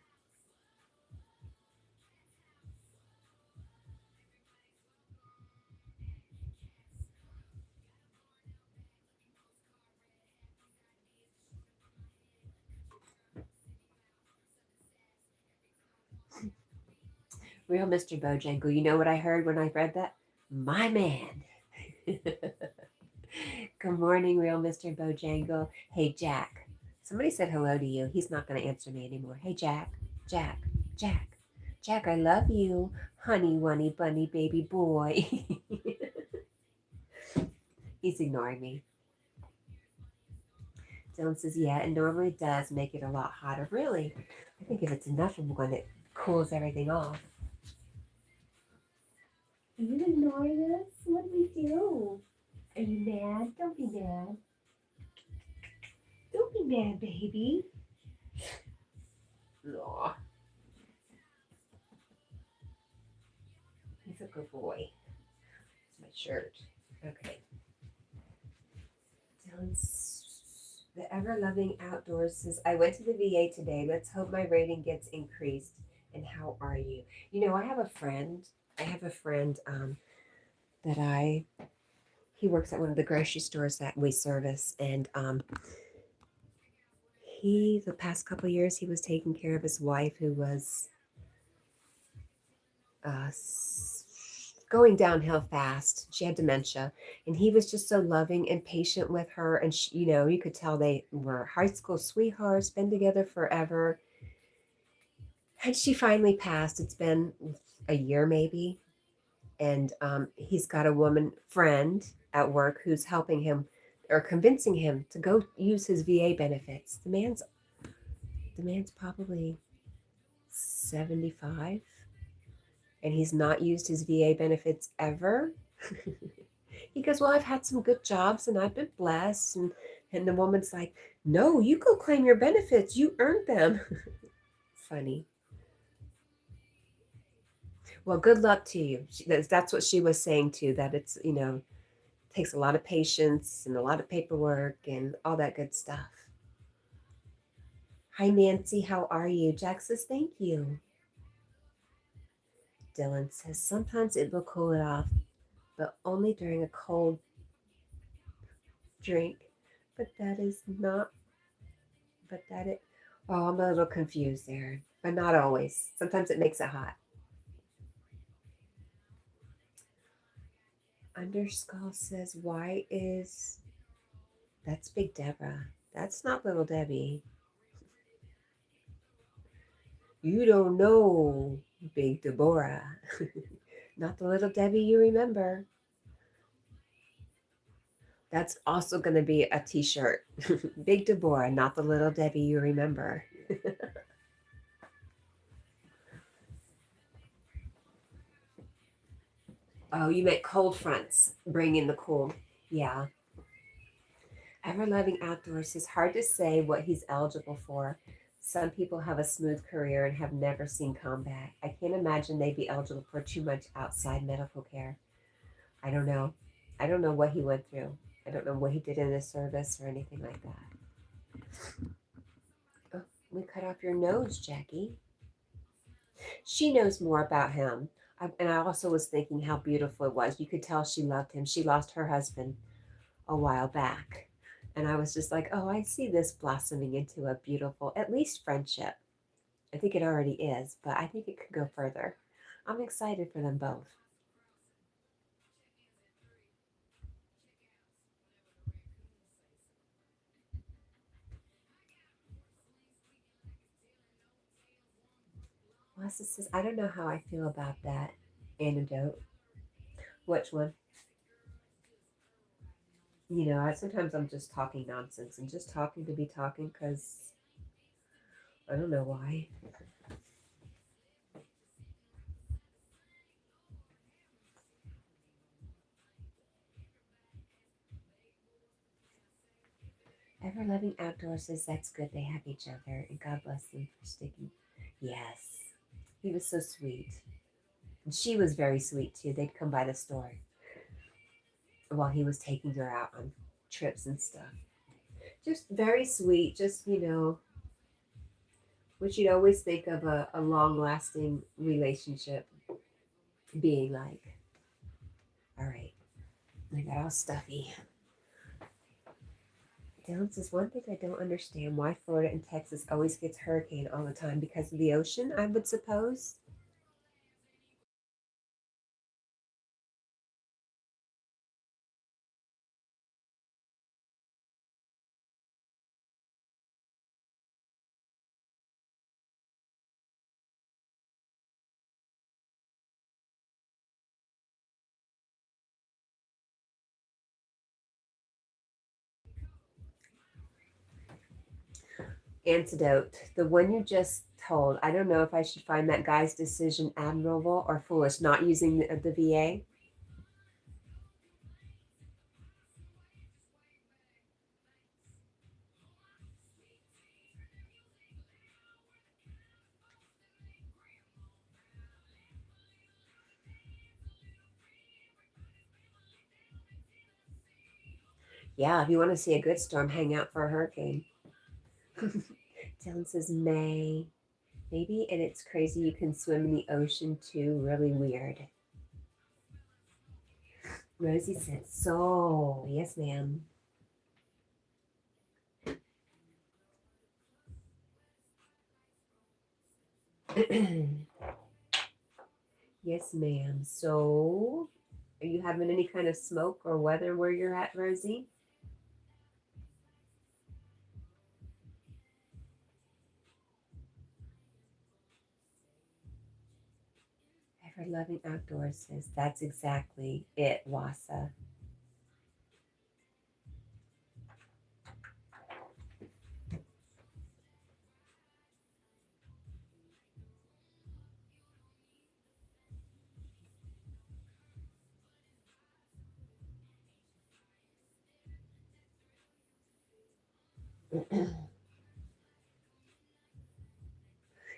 Real Mr. Bojangle. You know what I heard when I read that? My man. Good morning, real Mr. Bojangle. Hey, Jack. Somebody said hello to you. He's not going to answer me anymore. Hey, Jack. Jack. Jack. Jack, I love you. Honey, wunny, bunny, baby boy. He's ignoring me. Dylan says, yeah, it normally does make it a lot hotter. Really? I think if it's enough of one, it cools everything off. Are you ignoring us? What do we do? Are you mad? Don't be mad. Don't be mad, baby. Aw. He's a good boy. It's my shirt. Okay. Dylan's the ever loving outdoors says, I went to the VA today. Let's hope my rating gets increased. And how are you? You know, I have a friend. That he works at one of the grocery stores that we service. And the past couple of years, he was taking care of his wife who was uh, going downhill fast. She had dementia, and he was just so loving and patient with her. And she, you could tell they were high school sweethearts, been together forever. And she finally passed. It's been a year maybe, and he's got a woman friend at work who's helping him or convincing him to go use his VA benefits. The man's probably 75, and he's not used his VA benefits ever. He goes, well, I've had some good jobs and I've been blessed. And the woman's like, no, you go claim your benefits. You earned them. Funny. Well, good luck to you. That's what she was saying too, that it's, takes a lot of patience and a lot of paperwork and all that good stuff. Hi, Nancy. How are you? Jack says, thank you. Dylan says, sometimes it will cool it off, but only during a cold drink. But that is not, but that it, oh, I'm a little confused there, but not always. Sometimes it makes it hot. Underskull says, why is, that's Big Deborah. That's not Little Debbie. You don't know Big Deborah. Not the Little Debbie you remember. That's also going to be a t-shirt. Big Deborah, not the Little Debbie you remember. Oh, you meant cold fronts. Bring in the cold. Yeah. Ever loving outdoors is hard to say what he's eligible for. Some people have a smooth career and have never seen combat. I can't imagine they'd be eligible for too much outside medical care. I don't know. I don't know what he went through. I don't know what he did in his service or anything like that. Oh, we cut off your nose, Jackie. She knows more about him. And I also was thinking how beautiful it was. You could tell she loved him. She lost her husband a while back. And I was just like, oh, I see this blossoming into a beautiful, at least friendship. I think it already is, but I think it could go further. I'm excited for them both. Melissa says, I don't know how I feel about that antidote. Which one? Sometimes I'm just talking nonsense and just talking to be talking because I don't know why. Ever loving outdoors says that's good they have each other and God bless them for sticking. Yes. He was so sweet. And she was very sweet too. They'd come by the store while he was taking her out on trips and stuff. Just very sweet, just, which you'd always think of a long lasting relationship being like. All right. I got all stuffy. Dylan says, one thing I don't understand why Florida and Texas always gets hurricane all the time because of the ocean, I would suppose. Antidote. The one you just told. I don't know if I should find that guy's decision admirable or foolish, not using the VA. Yeah, if you want to see a good storm, hang out for a hurricane. Dylan says May. Maybe, and it's crazy you can swim in the ocean too. Really weird. Rosie said, so, yes, ma'am. Yes, ma'am. So, are you having any kind of smoke or weather where you're at, Rosie? Ever loving outdoors says that's exactly it, Wasa.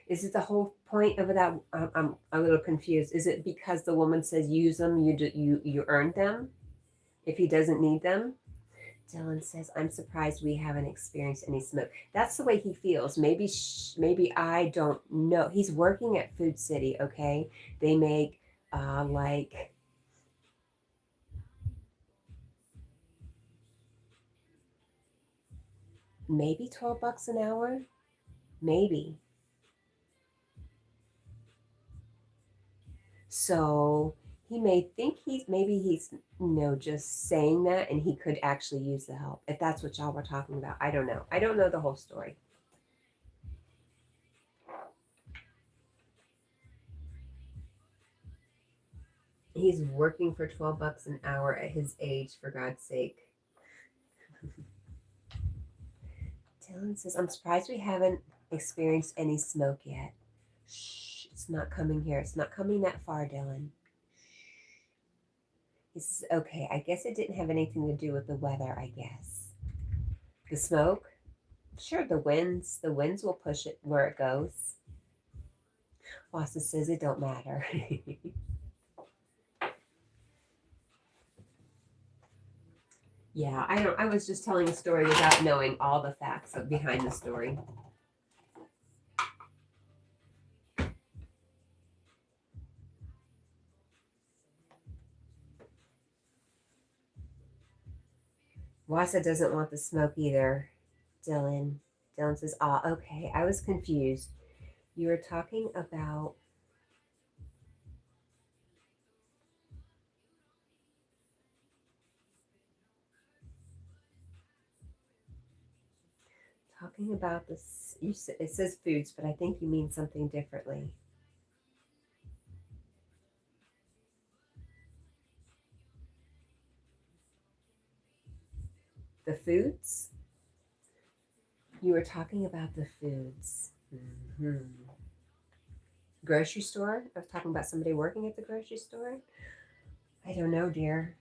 Is it the whole point of that? I'm a little confused. Is it because the woman says use them, you earned them if he doesn't need them? Dylan says, I'm surprised we haven't experienced any smoke. That's the way he feels. Maybe I don't know. He's working at Food City, okay? They make like maybe $12 an hour, maybe. So he may think he's just saying that, and he could actually use the help if that's what y'all were talking about. I don't know. I don't know the whole story. He's working for $12 an hour at his age, for God's sake. Dylan says, I'm surprised we haven't experienced any smoke yet. Shh, it's not coming here. It's not coming that far, Dylan. He says, okay, I guess it didn't have anything to do with the weather, I guess. The smoke? Sure, the winds will push it where it goes. Wasa says it don't matter. Yeah, I was just telling a story without knowing all the facts behind the story. Wasa doesn't want the smoke either. Dylan. Dylan says, okay. I was confused. You were talking about this. It says foods, but I think you mean something differently. The foods? You were talking about the foods. Mm-hmm. Grocery store? I was talking about somebody working at the grocery store? I don't know, dear.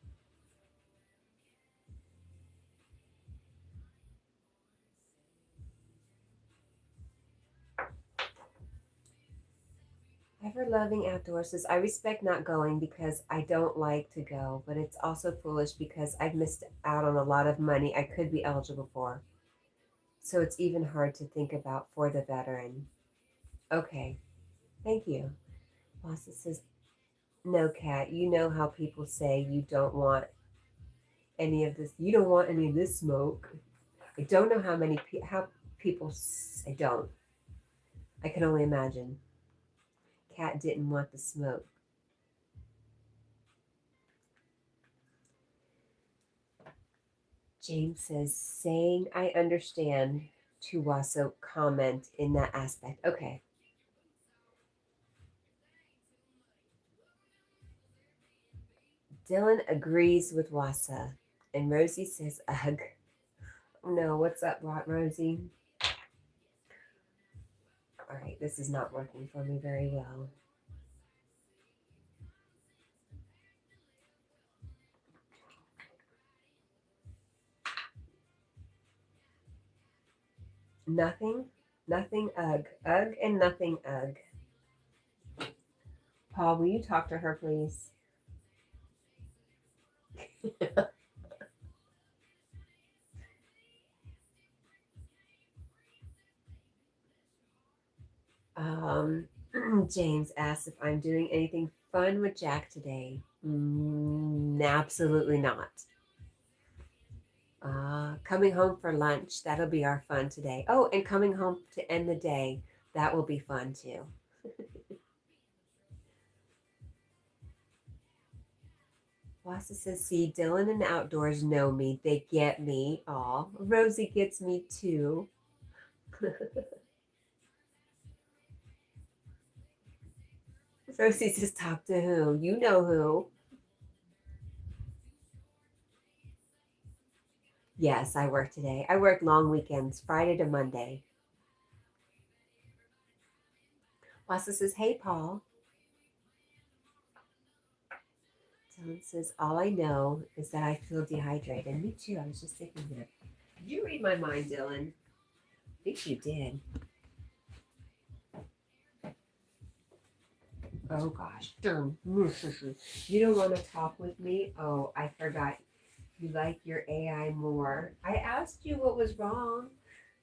Ever loving outdoors says, I respect not going because I don't like to go, but it's also foolish because I've missed out on a lot of money I could be eligible for. So it's even hard to think about for the veteran. Okay, thank you. Wasa says, no, Cat, you know how people say you don't want any of this. You don't want any of this smoke. I don't know how people. I don't. I can only imagine. Cat didn't want the smoke. James says, saying I understand to Waso comment in that aspect. Okay. Dylan agrees with Wasa. And Rosie says, ugh. No, what's up, Rosie? All right, this is not working for me very well. Nothing, nothing, ugh. Ugh and nothing, ugh. Paul, will you talk to her, please? um, James asks if I'm doing anything fun with Jack today. Absolutely not. Coming home for lunch, that'll be our fun today. Oh, and coming home to end the day, that will be fun too. Wassa says, see, Dylan and Outdoors know me. They get me. Aw, Rosie gets me too. Rosie says, talk to who? You know who. Yes, I work today. I work long weekends, Friday to Monday. Wassa says, hey, Paul. Dylan says, all I know is that I feel dehydrated. Me too. I was just thinking that. Did you read my mind, Dylan? I think you did. Oh gosh, you don't want to talk with me? Oh, I forgot. You like your AI more. I asked you what was wrong.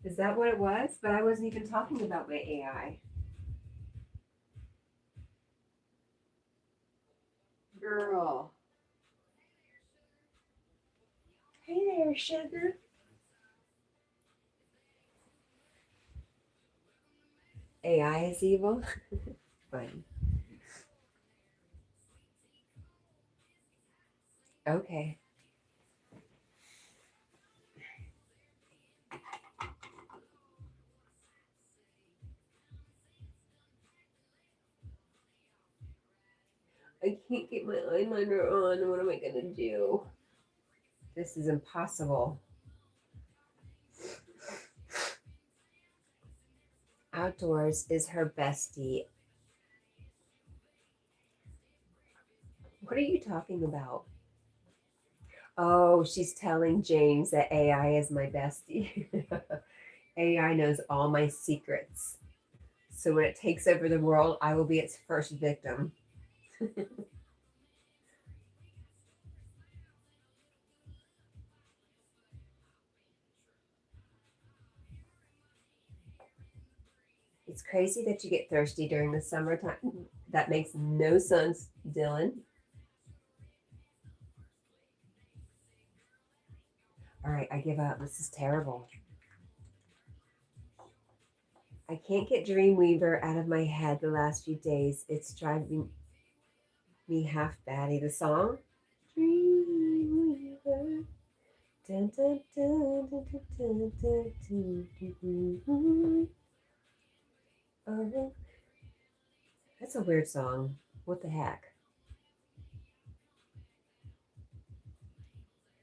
Is that what it was? But I wasn't even talking about my AI. Girl. Hey there, sugar. AI is evil? Funny. Okay. I can't get my eyeliner on. What am I going to do? This is impossible. Outdoors is her bestie. What are you talking about? Oh, she's telling James that AI is my bestie. AI knows all my secrets. So when it takes over the world, I will be its first victim. It's crazy that you get thirsty during the summertime. That makes no sense, Dylan. All right, I give up. This is terrible. I can't get Dreamweaver out of my head the last few days. It's driving me half batty. The song? Dreamweaver. Dun, dun, dun, dun, dun, dun, dun, dun, dun. Oh, that's a weird song. What the heck?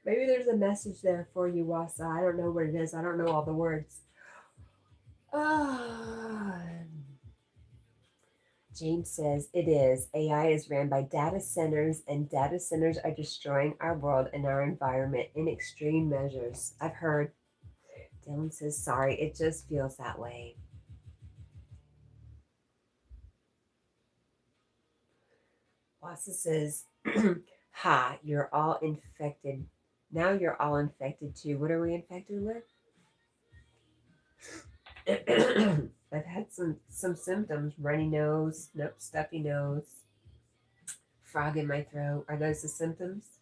Maybe there's a message there for you, Wasa. I don't know what it is. I don't know all the words. Ah. James says it is. AI is ran by data centers, and data centers are destroying our world and our environment in extreme measures. I've heard. Dylan says, sorry, it just feels that way. Wasa says, ha, you're all infected. Now you're all infected too. What are we infected with? I've had some symptoms. Runny nose, nope, stuffy nose, frog in my throat. Are those the symptoms?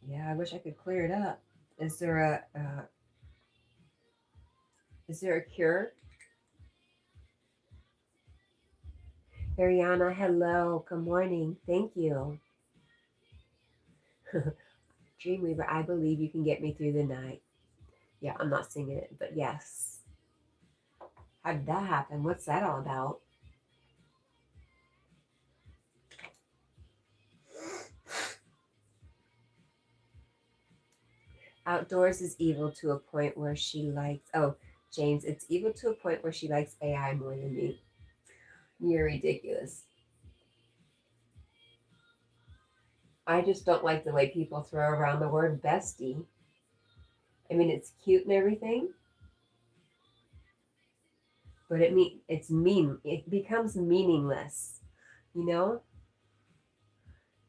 Yeah, I wish I could clear it up. Is there a cure? Ariana, hello. Good morning. Thank you. Dreamweaver, I believe you can get me through the night. Yeah, I'm not singing it, but yes. How did that happen? What's that all about? Outdoors is evil to a point where she likes. Oh, James, it's evil to a point where she likes AI more than me. You're ridiculous. I just don't like the way people throw around the word bestie. I mean, it's cute and everything, but it's mean. It becomes meaningless, you know.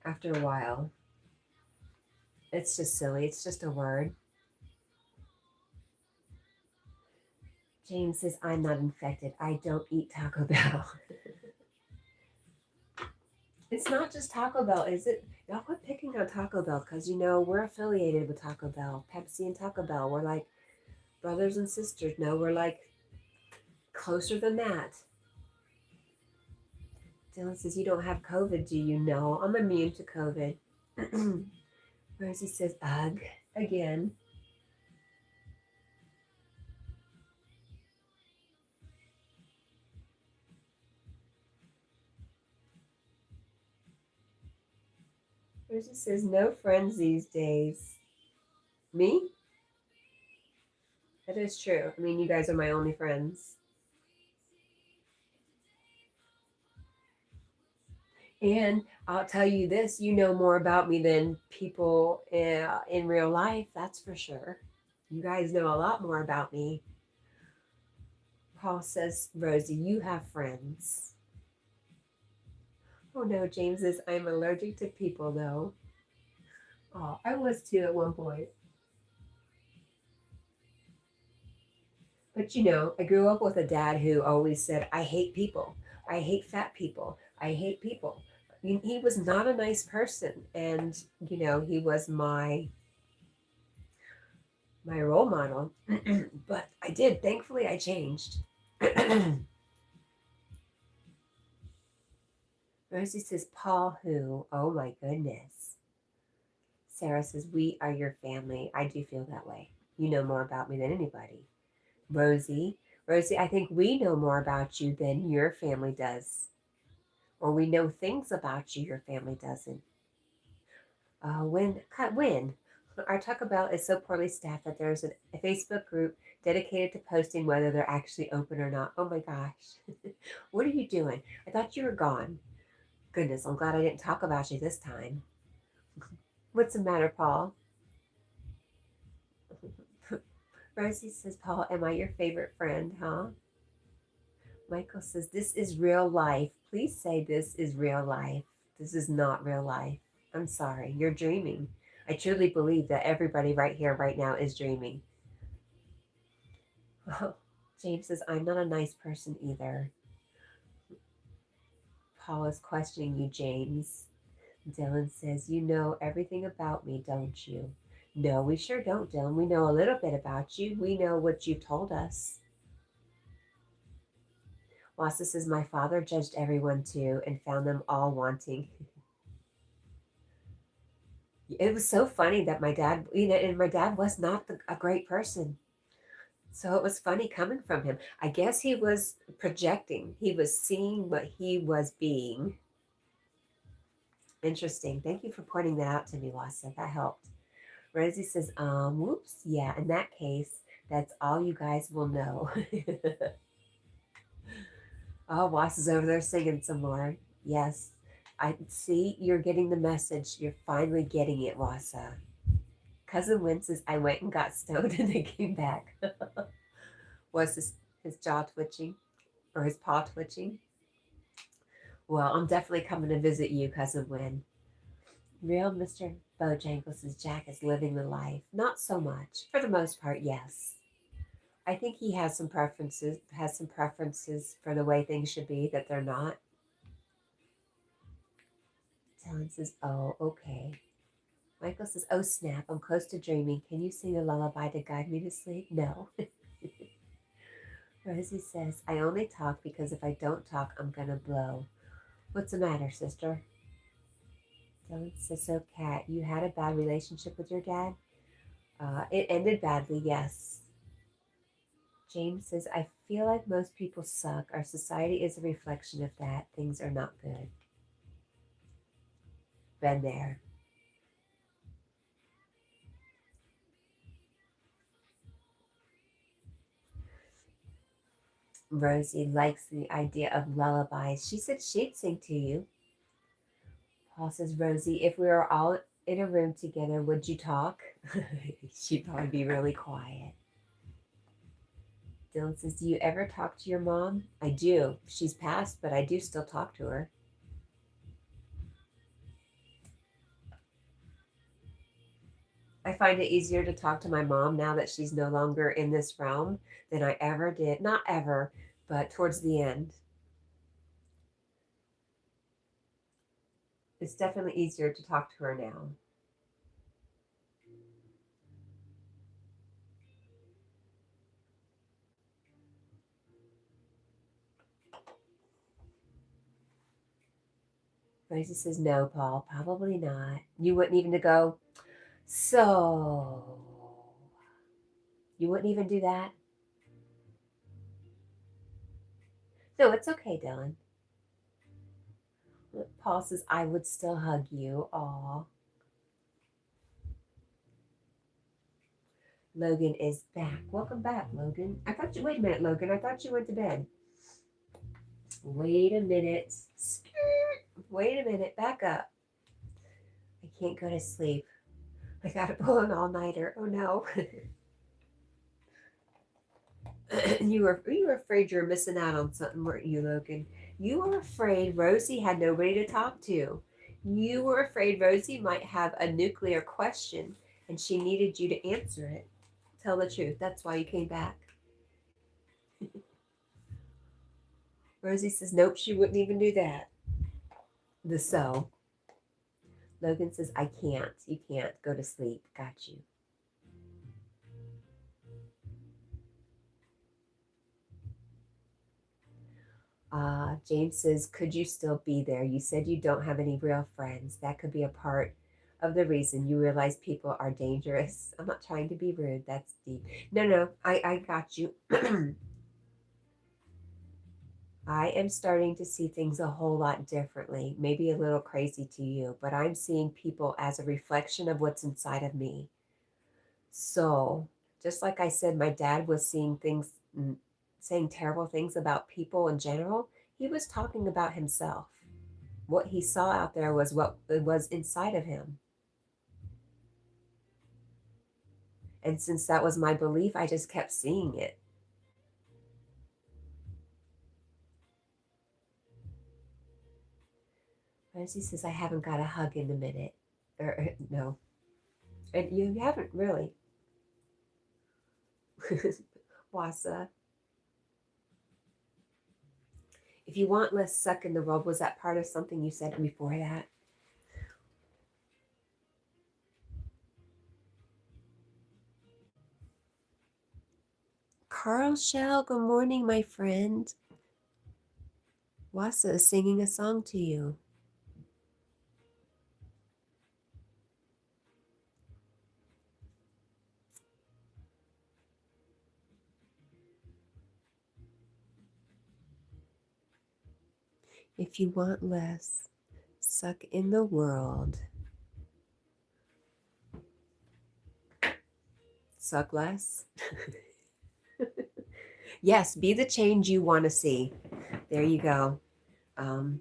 After a while, it's just silly. It's just a word. James says I'm not infected. I don't eat Taco Bell. It's not just Taco Bell, is it? Y'all quit picking on Taco Bell because we're affiliated with Taco Bell, Pepsi and Taco Bell. We're like brothers and sisters. No, we're like closer than that. Dylan says, you don't have COVID, do you? Know I'm immune to COVID. Rosie says, ugh, again. Rosie says, no friends these days. Me? That is true. I mean, you guys are my only friends. And I'll tell you this, you know more about me than people in real life, that's for sure. You guys know a lot more about me. Paul says, Rosie, you have friends. Oh no, James says, I'm allergic to people though. Oh, I was too at one point. But I grew up with a dad who always said, I hate people. I hate fat people. I hate people. He was not a nice person. And, he was my role model. But I did. Thankfully, I changed. Rosie says, Paul who? Oh my goodness. Sarah says, we are your family. I do feel that way. You know more about me than anybody. Rosie, I think we know more about you than your family does. Or we know things about you your family doesn't. When? Our Taco Bell is so poorly staffed that there's a Facebook group dedicated to posting whether they're actually open or not. Oh my gosh. What are you doing? I thought you were gone. Goodness, I'm glad I didn't talk about you this time. What's the matter, Paul? Rosie says, Paul, am I your favorite friend, huh? Michael says, this is real life. Please say this is real life. This is not real life. I'm sorry. You're dreaming. I truly believe that everybody right here, right now is dreaming. Oh, James says, I'm not a nice person either. Paul is questioning you, James. Dylan says, you know everything about me, don't you? No, we sure don't, Dylan. We know a little bit about you. We know what you've told us. Wassa says, my father judged everyone too and found them all wanting. It was so funny that my dad, and my dad was not a great person. So it was funny coming from him. I guess he was projecting. He was seeing what he was being. Interesting. Thank you for pointing that out to me, Wassa. That helped. Rosie says, whoops. Yeah, in that case, that's all you guys will know. Oh, Wassa's over there singing some more. Yes. I see you're getting the message. You're finally getting it, Wassa. Cousin Win says, I went and got stoned and they came back. Was his jaw twitching or his paw twitching? Well, I'm definitely coming to visit you, Cousin Win. Real Mr. Bojangles says Jack is living the life. Not so much. For the most part, yes. I think he has some preferences for the way things should be that they're not. Dylan says, oh, okay. Michael says, oh, snap, I'm close to dreaming. Can you sing a lullaby to guide me to sleep? No. Rosie says, I only talk because if I don't talk, I'm going to blow. What's the matter, sister? Dylan says, so, Kat, you had a bad relationship with your dad? It ended badly, yes. James says, I feel like most people suck. Our society is a reflection of that. Things are not good. Been there. Rosie likes the idea of lullabies. She said she'd sing to you. Paul says, Rosie, if we were all in a room together, would you talk? She'd probably be really quiet. Dylan says, do you ever talk to your mom? I do. She's passed, but I do still talk to her. I find it easier to talk to my mom now that she's no longer in this realm than I ever did. Not ever, but towards the end. It's definitely easier to talk to her now. Rosie says, no, Paul, probably not. You wouldn't even go, so you wouldn't even do that? No, it's okay, Dylan. Paul says, I would still hug you. Aw. Logan is back. Welcome back, Logan. Wait a minute, Logan. I thought you went to bed. Wait a minute. Wait a minute. Back up. I can't go to sleep. I gotta pull an all-nighter. Oh no. you were afraid you were missing out on something, weren't you, Logan? You were afraid Rosie had nobody to talk to. You were afraid Rosie might have a nuclear question and she needed you to answer it. Tell the truth. That's why you came back. Rosie says, nope, she wouldn't even do that. The so. Logan says, I can't. You can't. Go to sleep. Got you. James says, could you still be there? You said you don't have any real friends. That could be a part of the reason you realize people are dangerous. I'm not trying to be rude. That's deep. No, I got you. I am starting to see things a whole lot differently, maybe a little crazy to you, but I'm seeing people as a reflection of what's inside of me. So, just like I said, my dad was seeing things, saying terrible things about people in general. He was talking about himself. What he saw out there was what was inside of him. And since that was my belief, I just kept seeing it. Rosie says, I haven't got a hug in a minute. No. And you haven't really. Wasa. If you want less suck in the world, was that part of something you said before that? Carl Shell, good morning, my friend. Wasa is singing a song to you. If you want less suck in the world, suck less. Yes, be the change you want to see. There you go. Can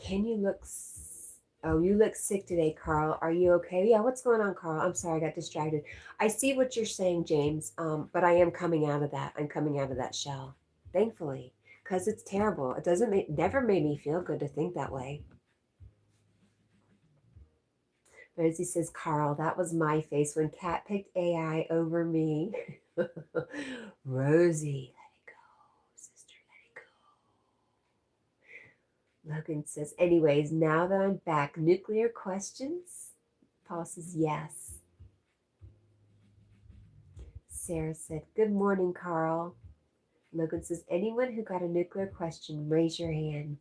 you look? Oh, you look sick today, Carl. Are you okay? Yeah, what's going on, Carl? I'm sorry, I got distracted. I see what you're saying, James. But I am coming out of that. I'm coming out of that shell, thankfully, because it's terrible. It never made me feel good to think that way. Rosie says, Carl, that was my face when Cat picked AI over me. Rosie, let it go, sister, let it go. Logan says, anyways, now that I'm back, nuclear questions? Paul says, yes. Sarah said, good morning, Carl. Logan says, anyone who got a nuclear question, raise your hand.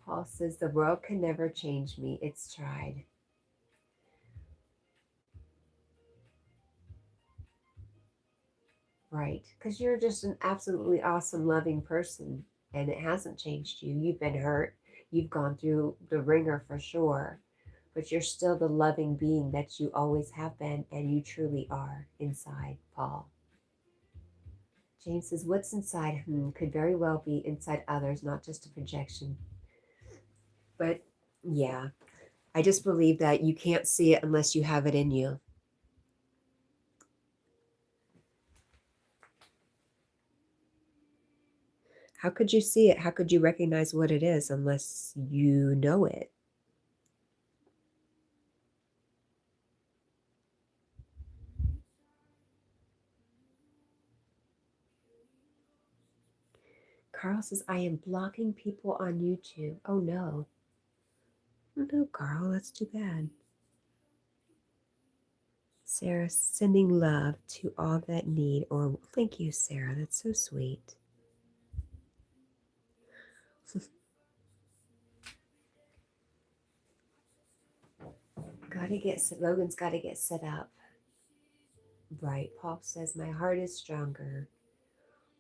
Paul says, the world can never change me. It's tried. Right, because you're just an absolutely awesome, loving person, and it hasn't changed you. You've been hurt. You've gone through the ringer for sure. but you're still the loving being that you always have been and you truly are inside, Paul. James says, what's inside? Could very well be inside others, not just a projection. But yeah, I just believe that you can't see it unless you have it in you. How could you see it? How could you recognize what it is unless you know it? Carl says, I am blocking people on YouTube. Oh no. No, Carl, that's too bad. Sarah, sending love to all that need, or thank you, Sarah. That's so sweet. Logan's gotta get set up. Right. Paul says, my heart is stronger.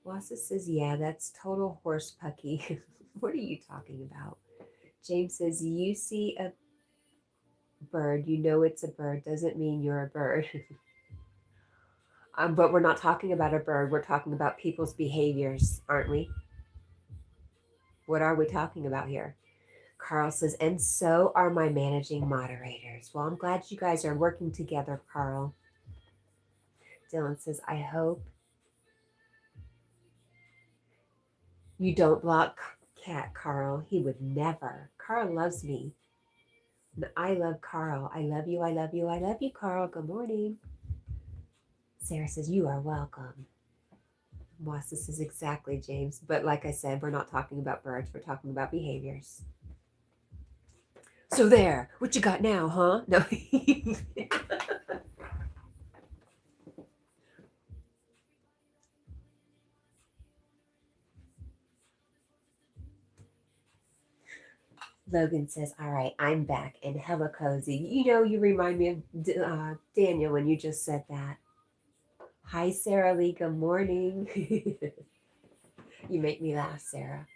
Wassa says, yeah, that's total horse pucky. What are you talking about? James says, you see a bird, you know it's a bird, doesn't mean you're a bird. But we're not talking about a bird, we're talking about people's behaviors, aren't we? What are we talking about here? Carl says, and so are my managing moderators. Well, I'm glad you guys are working together, Carl. Dylan says, I hope you don't block Cat, Carl. He would never. Carl loves me. And I love Carl. I love you, I love you, I love you, Carl. Good morning. Sarah says, you are welcome. Wassa says, exactly, James. But like I said, we're not talking about birds. We're talking about behaviors. So there, what you got now, huh? No. Logan says, all right, I'm back and hella cozy. You know, you remind me of Daniel when you just said that. Hi, Sarah Lee. Good morning. You make me laugh, Sarah.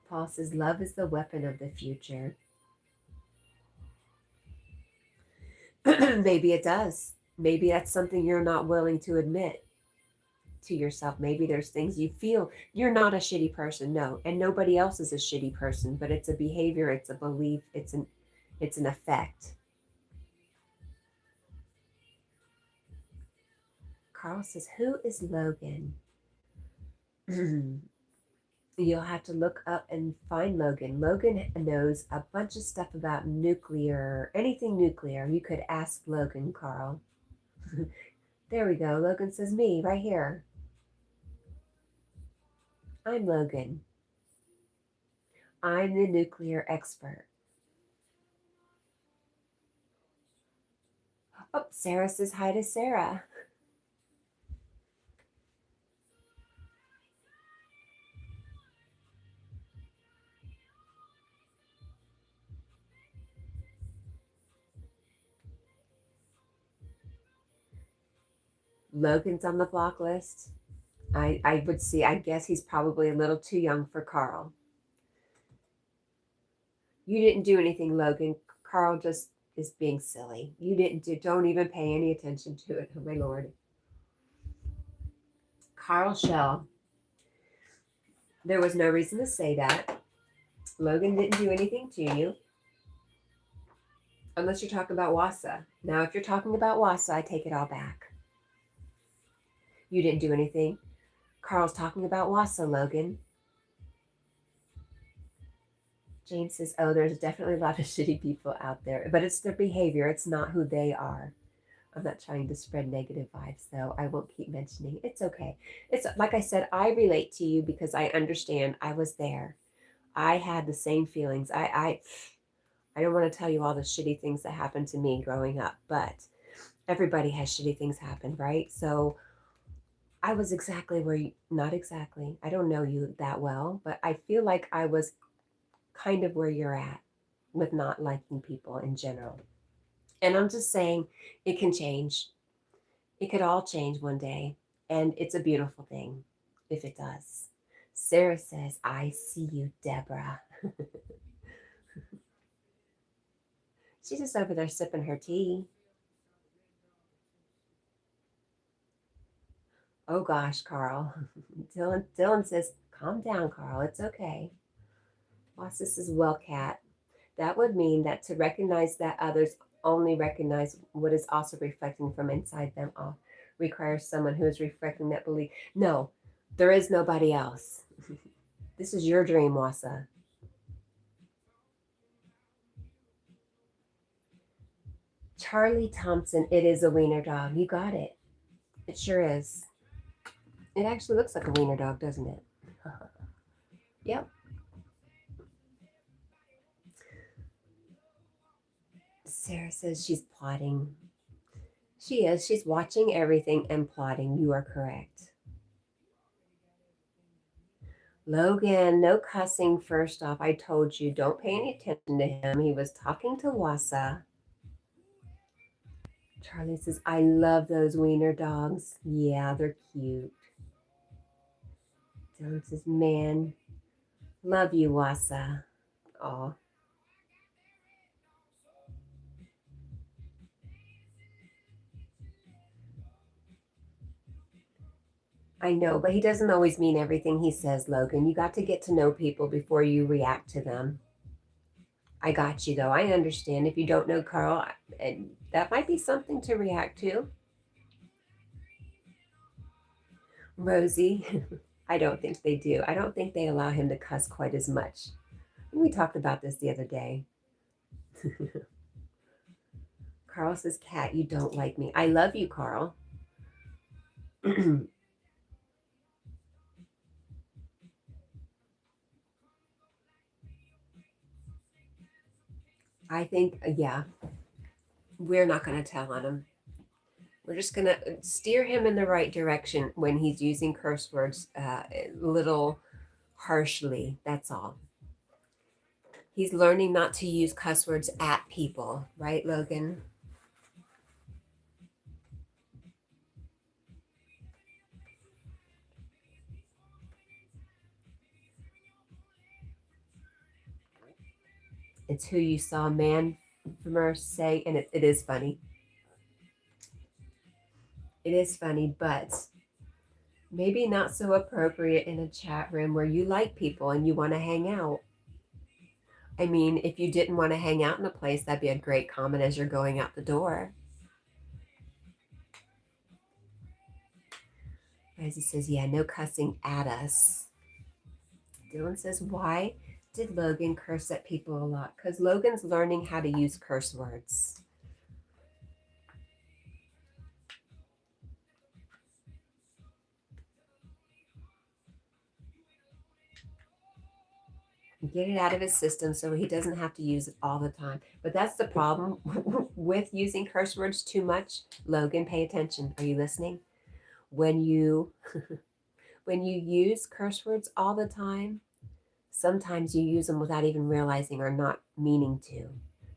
Paul says, love is the weapon of the future. Maybe it does. Maybe that's something you're not willing to admit to yourself. Maybe there's things you feel you're not a shitty person. No, and nobody else is a shitty person, but it's a behavior, it's a belief, it's an effect. Carl says, who is Logan? You'll have to look up and find Logan. Logan knows a bunch of stuff about nuclear, anything nuclear. You could ask Logan, Carl. There we go. Logan says, me, right here. I'm Logan. I'm the nuclear expert. Oh, Sarah says hi to Sarah. Logan's on the block list. I would see, I guess he's probably a little too young for Carl. You didn't do anything, Logan. Carl just is being silly. You didn't don't even pay any attention to it. Oh my Lord. Carl Shell. There was no reason to say that. Logan didn't do anything to you. Unless you're talking about Wassa. Now, if you're talking about Wassa, I take it all back. You didn't do anything. Carl's talking about Wassa, Logan. James says, oh, there's definitely a lot of shitty people out there, but it's their behavior. It's not who they are. I'm not trying to spread negative vibes, though. I won't keep mentioning. It's okay. It's like I said, I relate to you because I understand. I was there. I had the same feelings. I don't want to tell you all the shitty things that happened to me growing up, but everybody has shitty things happen, right? So I was exactly where you, not exactly, I don't know you that well, but I feel like I was kind of where you're at with not liking people in general. And I'm just saying it can change. It could all change one day. And it's a beautiful thing if it does. Sarah says, I see you, Deborah. She's just over there sipping her tea. Oh gosh, Carl. Dylan says, calm down, Carl. It's okay. Wasa says, well, Cat. That would mean that to recognize that others only recognize what is also reflecting from inside them all requires someone who is reflecting that belief. No, there is nobody else. This is your dream, Wasa. Charlie Thompson, it is a wiener dog. You got it. It sure is. It actually looks like a wiener dog, doesn't it? Yep. Sarah says she's plotting. She is. She's watching everything and plotting. You are correct. Logan, no cussing. First off, I told you, don't pay any attention to him. He was talking to Wasa. Charlie says, I love those wiener dogs. Yeah, they're cute. Dylan says, man, love you, Wasa. Aw. I know, but he doesn't always mean everything he says, Logan. You got to get to know people before you react to them. I got you, though. I understand if you don't know Carl, and that might be something to react to. Rosie, I don't think they do. I don't think they allow him to cuss quite as much. We talked about this the other day. Carl says, Cat, you don't like me. I love you, Carl. I think, yeah, we're not going to tell on him. We're just going to steer him in the right direction when he's using curse words a little harshly. That's all. He's learning not to use cuss words at people, right, Logan? It's who you saw man say, and it is funny. It is funny, but maybe not so appropriate in a chat room where you like people and you want to hang out. I mean, if you didn't want to hang out in a place, that'd be a great comment as you're going out the door. Rosie says, yeah, no cussing at us. Dylan says, why did Logan curse at people a lot? Because Logan's learning how to use curse words. Get it out of his system so he doesn't have to use it all the time. But that's the problem with using curse words too much. Logan, pay attention. Are you listening? When you when you use curse words all the time, sometimes you use them without even realizing or not meaning to.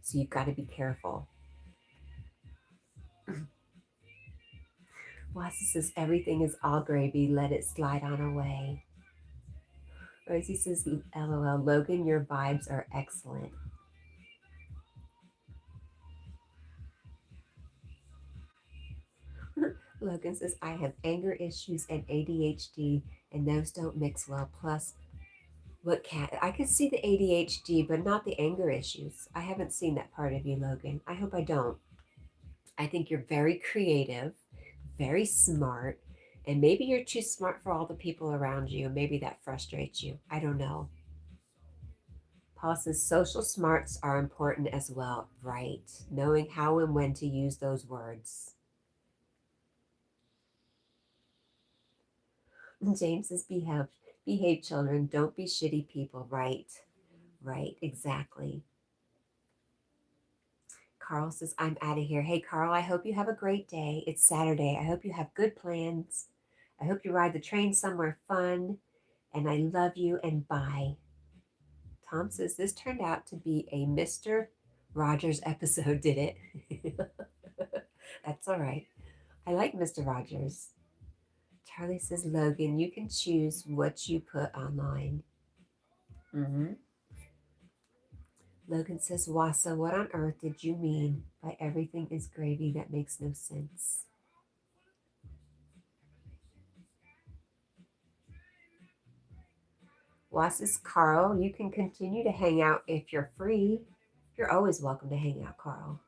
So you've got to be careful. Wasa says everything is all gravy. Let it slide on away. Rosie says, LOL, Logan, your vibes are excellent. Logan says, I have anger issues and ADHD, and those don't mix well. Plus, look, Cat, I can see the ADHD, but not the anger issues. I haven't seen that part of you, Logan. I hope I don't. I think you're very creative, very smart, and maybe you're too smart for all the people around you. Maybe that frustrates you. I don't know. Paul says social smarts are important as well, right? Knowing how and when to use those words. James says behave children, don't be shitty people, right? Right, exactly. Carl says, I'm out of here. Hey, Carl, I hope you have a great day. It's Saturday. I hope you have good plans. I hope you ride the train somewhere fun. And I love you and bye. Tom says, this turned out to be a Mr. Rogers episode, did it? That's all right. I like Mr. Rogers. Charlie says, Logan, you can choose what you put online. Mm-hmm. Logan says, Wassa, what on earth did you mean by everything is gravy? That makes no sense. Wassa's Carl, you can continue to hang out if you're free. You're always welcome to hang out, Carl.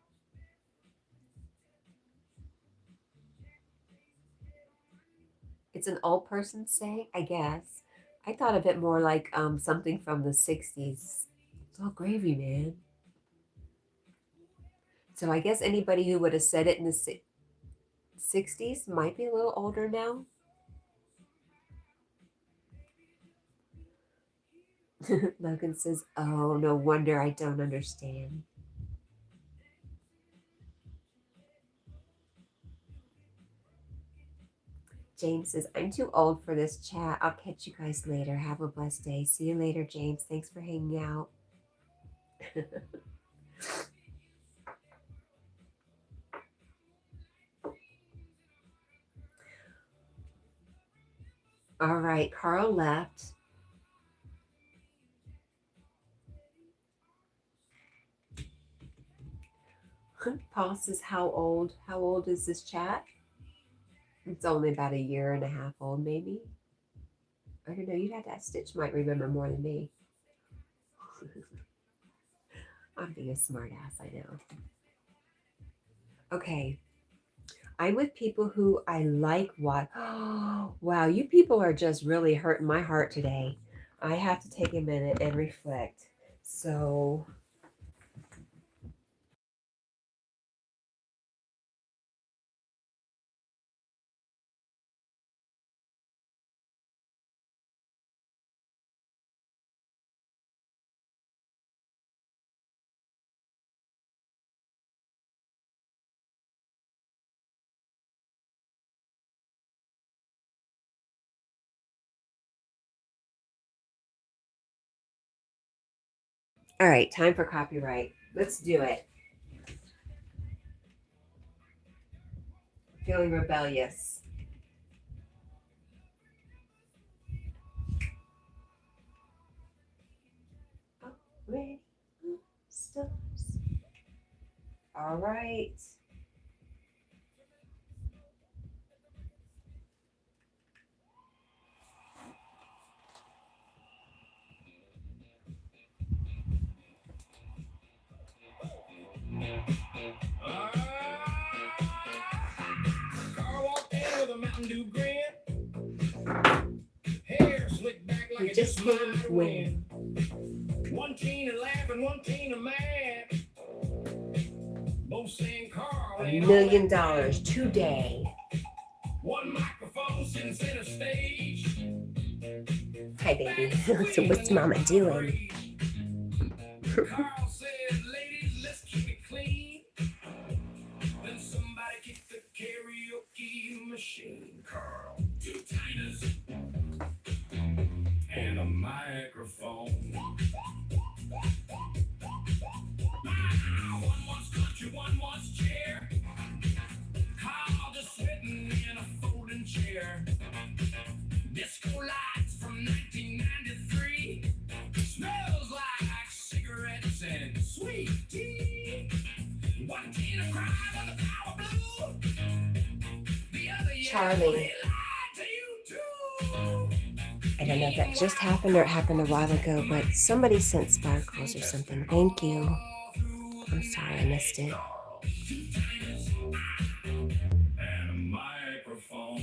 It's an old person saying, I guess. I thought of it more like something from the 60s. It's all gravy, man. So I guess anybody who would have said it in the 60s might be a little older now. Logan says, oh, no wonder I don't understand. James says, I'm too old for this chat. I'll catch you guys later. Have a blessed day. See you later, James. Thanks for hanging out. All right, Carl left. Paul says, how old? How old is this chat? It's only about a year and a half old, maybe. I don't know. You'd have to. Stitch might remember more than me. I'm being a smart ass, I know. Okay. I'm with people who I like what. Oh, wow, you people are just really hurting my heart today. I have to take a minute and reflect. So, all right, time for copyright. Let's do it. Feeling rebellious. Already stars. All right. Car walked in with a Mountain Dew grin. Hair slicked back like it just might win. One teen a laughing, one teen a mad. Both saying Carl $1 million today. One microphone sitting center stage. Hi, baby. So what's Mama doing? Carl said, ladies, let's keep it clean. Then somebody kicked the karaoke machine. Carl, two tiners and a microphone. One wants country, one wants chair. Carl just sitting in a folding chair. Disco lights from 1993. Smells like cigarettes and sweet tea. One teen cried on the power blue. The other Charlie. I don't know if that just happened or it happened a while ago, but somebody sent sparkles or something. Thank you. I'm sorry I missed it. And a microphone.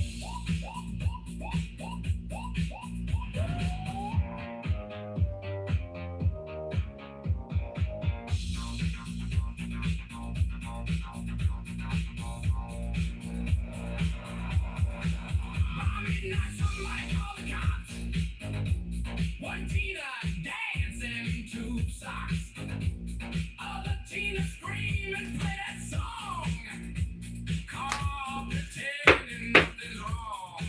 One Tina dancing in tube socks. Other Tina scream and play that song. Carl pretending nothing's wrong.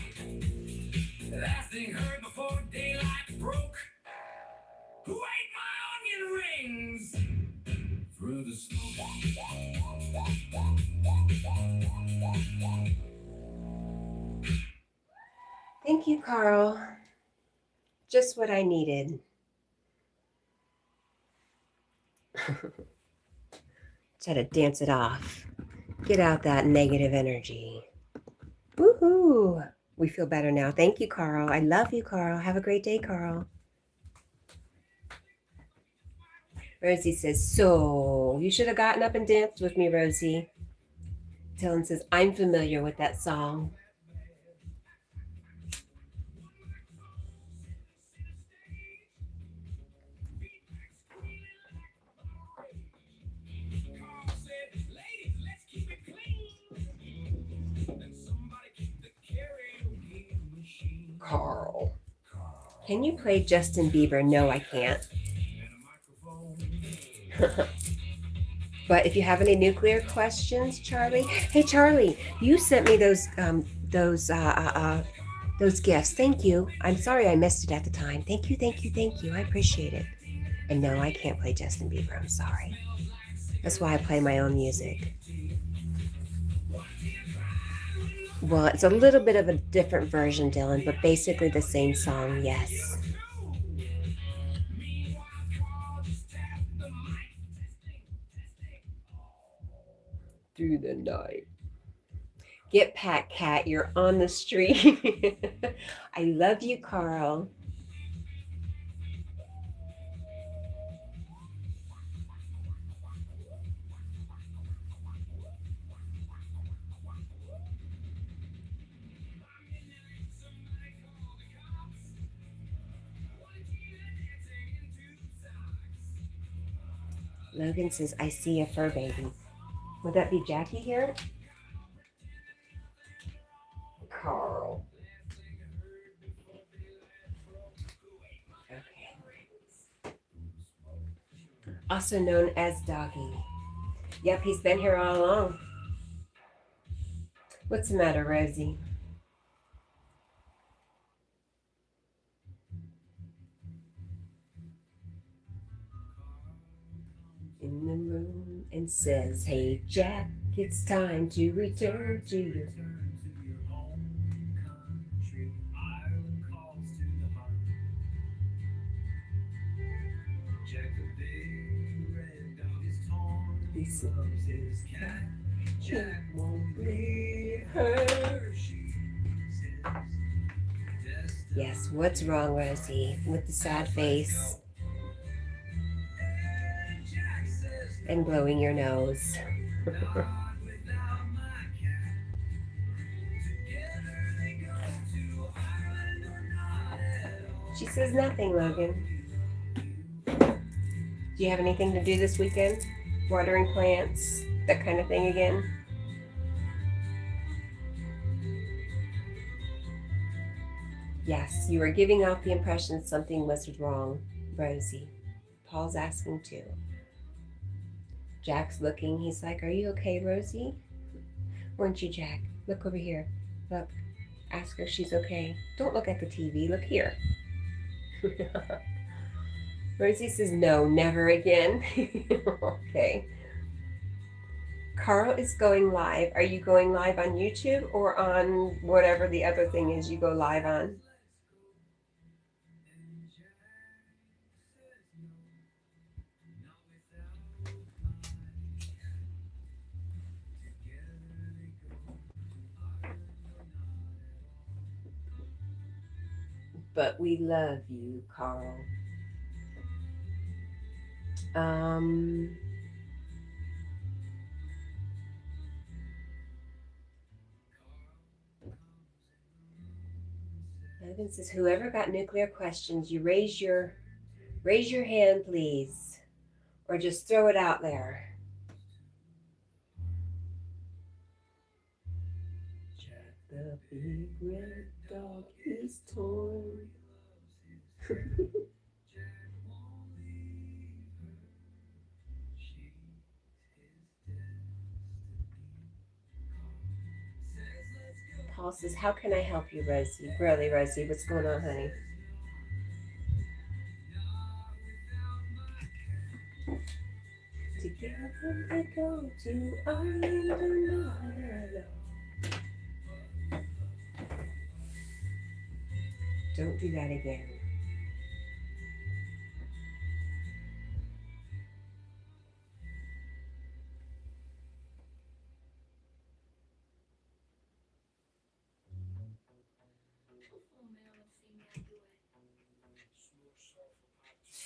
Last thing heard before daylight broke. Who ate my onion rings? Through the smoke. Thank you, Carl. Just what I needed. Try to dance it off. Get out that negative energy. Woohoo! We feel better now. Thank you, Carl. I love you, Carl. Have a great day, Carl. Rosie says, so you should have gotten up and danced with me, Rosie. Dylan says, I'm familiar with that song. Carl. Can you play Justin Bieber? No, I can't. But if you have any nuclear questions, Charlie. Hey, Charlie, you sent me those those gifts. Thank you. I'm sorry I missed it at the time. Thank you, thank you, thank you. I appreciate it. And no, I can't play Justin Bieber. I'm sorry. That's why I play my own music. Well, it's a little bit of a different version, Dylan, but basically the same song, yes. Through the night. Get Pat Cat, you're on the street. I love you, Carl. Logan says, I see a fur baby. Would that be Jackie here? Carl. Okay. Also known as Doggy. Yep, he's been here all along. What's the matter, Rosie? In the room and says, hey, Jack, it's time to return to your He says his cat, Jack won't leave her. Yes, what's wrong, Rosie, with the sad face and blowing your nose? She says nothing, Logan. Do you have anything to do this weekend? Watering plants, that kind of thing again? Yes, you were giving off the impression something was wrong, Rosie. Paul's asking too. Jack's looking. He's like, are you okay, Rosie? Weren't you, Jack? Look over here. Look. Ask her if she's okay. Don't look at the TV. Look here. Rosie says, no, never again. Okay. Carl is going live. Are you going live on YouTube or on whatever the other thing is you go live on? But we love you, Carl. Evan says, whoever got nuclear questions, you raise your hand, please, or just throw it out there. Jack the big red dog is torn. Paul says, how can I help you, Rosie? Really, Rosie, what's going on, honey? Together I go to Ireland or not. Don't do that again.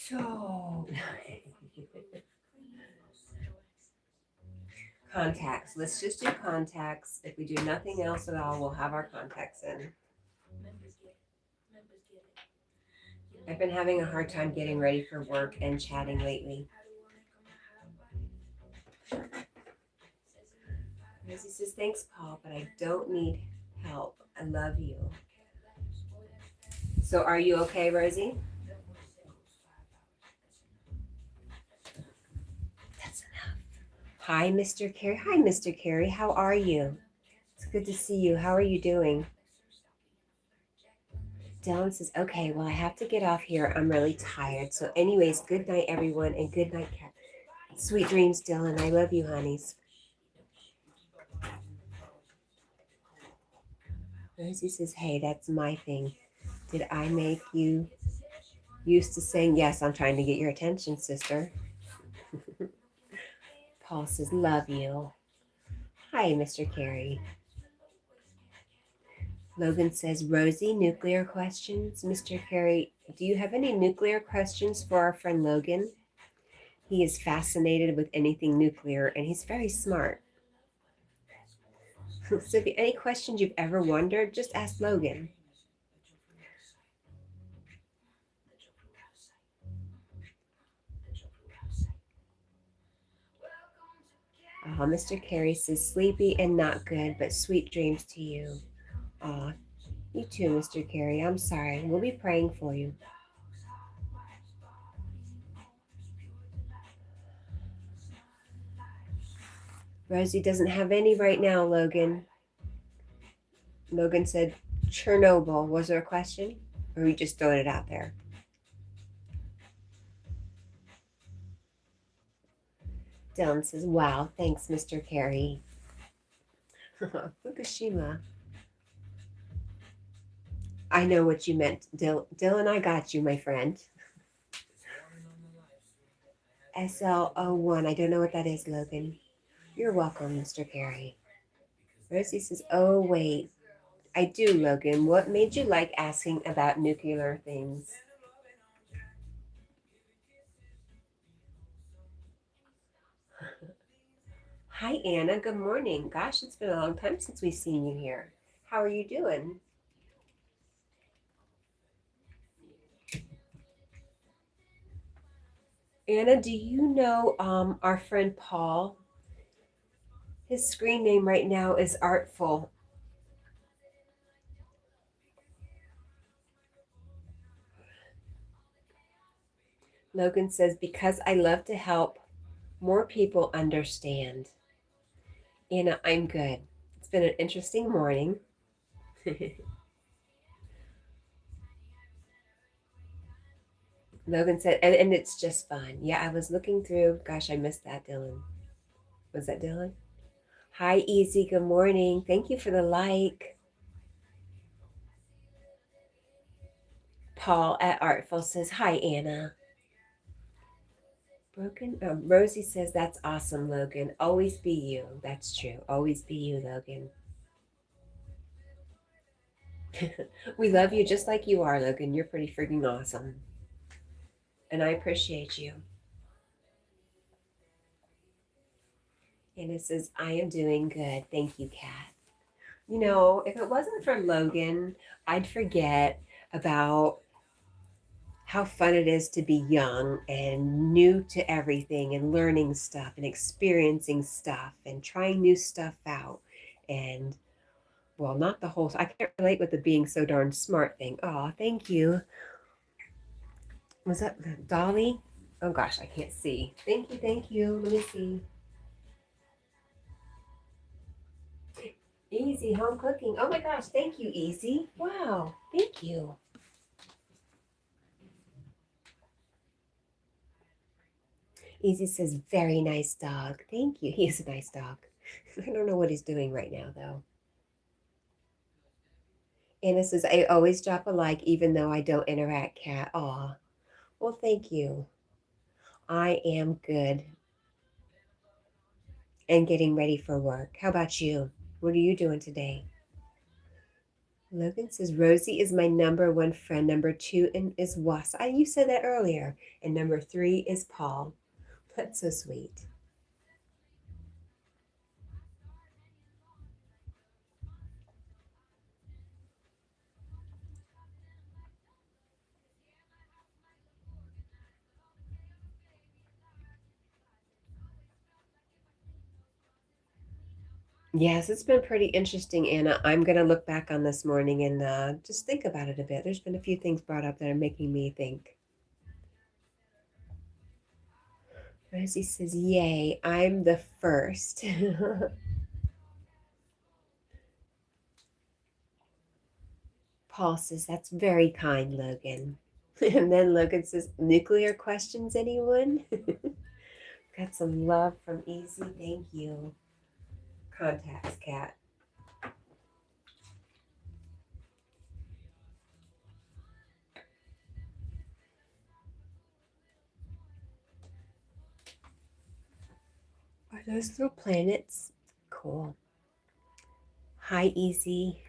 So, contacts. Let's just do contacts. If we do nothing else at all, we'll have our contacts in. I've been having a hard time getting ready for work and chatting lately. Rosie says, thanks, Paul, but I don't need help. I love you. So, are you okay, Rosie? That's enough. Hi, Mr. Carey. Hi, Mr. Carey. How are you? It's good to see you. How are you doing? Dylan says, okay, well, I have to get off here. I'm really tired. So, anyways, good night, everyone, and good night, Cat. Sweet dreams, Dylan. I love you, honeys. Rosie says, hey, that's my thing. Did I make you used to saying, yes, I'm trying to get your attention, sister? Paul says, love you. Hi, Mr. Carey. Logan says, Rosie, nuclear questions. Mr. Carey, do you have any nuclear questions for our friend Logan? He is fascinated with anything nuclear and he's very smart. So if you any questions you've ever wondered, just ask Logan. Mr. Carey says, sleepy and not good, but sweet dreams to you. You too, Mr. Carey. I'm sorry. We'll be praying for you. Rosie doesn't have any right now, Logan. Logan said, Chernobyl. Was there a question? Or are we just throwing it out there? Dylan says, wow, thanks, Mr. Carey. Fukushima. I know what you meant, Dylan. I got you, my friend. SL01. I don't know what that is, Logan. You're welcome, Mr. Carey. Rosie says, oh, wait. I do, Logan. What made you like asking about nuclear things? Hi, Anna. Good morning. Gosh, it's been a long time since we've seen you here. How are you doing? Anna, do you know our friend Paul? His screen name right now is Artful. Logan says, because I love to help more people understand. Anna, I'm good. It's been an interesting morning. Logan said, and it's just fun. Yeah, I was looking through. Gosh, I missed that, Dylan. Was that Dylan? Hi, Easy. Good morning. Thank you for the like. Paul at Artful says, hi, Anna. Rosie says, that's awesome, Logan. Always be you. That's true. Always be you, Logan. We love you just like you are, Logan. You're pretty freaking awesome. And I appreciate you. And it says, I am doing good. Thank you, Kat. You know, if it wasn't for Logan, I'd forget about how fun it is to be young and new to everything and learning stuff and experiencing stuff and trying new stuff out. And well, not the whole, I can't relate with the being so darn smart thing. Oh, thank you. Was that Dolly? Oh gosh, I can't see. Thank you, thank you. Let me see. Easy home cooking. Oh my gosh, thank you, Easy. Wow, thank you. Easy says, very nice dog. Thank you. He is a nice dog. I don't know what he's doing right now, though. Anna says, I always drop a like even though I don't interact, Cat. Aw. Well, thank you. I am good and getting ready for work. How about you? What are you doing today? Logan says, Rosie is my number one friend. Number two is Wasa. You said that earlier. And number three is Paul. That's so sweet. Yes, it's been pretty interesting, Anna. I'm going to look back on this morning and just think about it a bit. There's been a few things brought up that are making me think. Rosie says, Yay, I'm the first. Paul says, That's very kind, Logan. And then Logan says, Nuclear questions, anyone? Got some love from Easy. Thank you. Contacts, Cat. Are those little planets? Cool. Hi, Easy.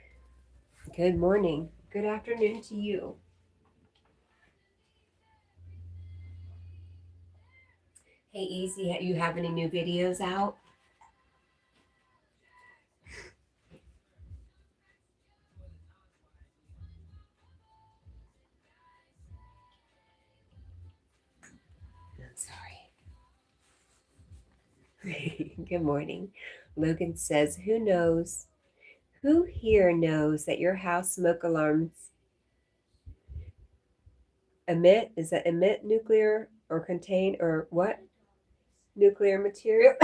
Good morning. Good afternoon to you. Hey, Easy, you have any new videos out? I'm sorry. Good morning. Logan says, who here knows that your house smoke alarms emit nuclear or contain or what? Nuclear material?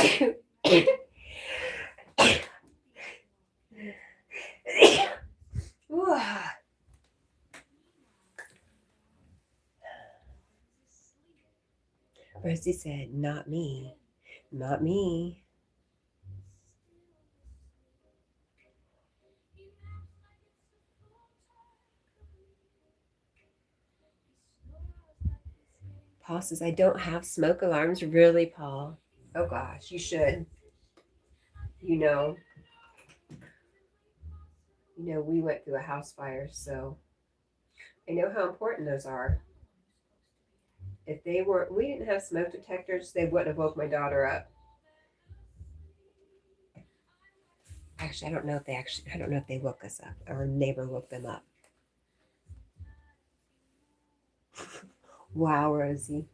Rosie said, Not me. Not me. Paul says, I don't have smoke alarms. Really, Paul? Oh gosh, you should. You know, we went through a house fire, so I know how important those are. If we didn't have smoke detectors, they wouldn't have woke my daughter up. Actually, I don't know if they woke us up. Our neighbor woke them up. Wow, Rosie.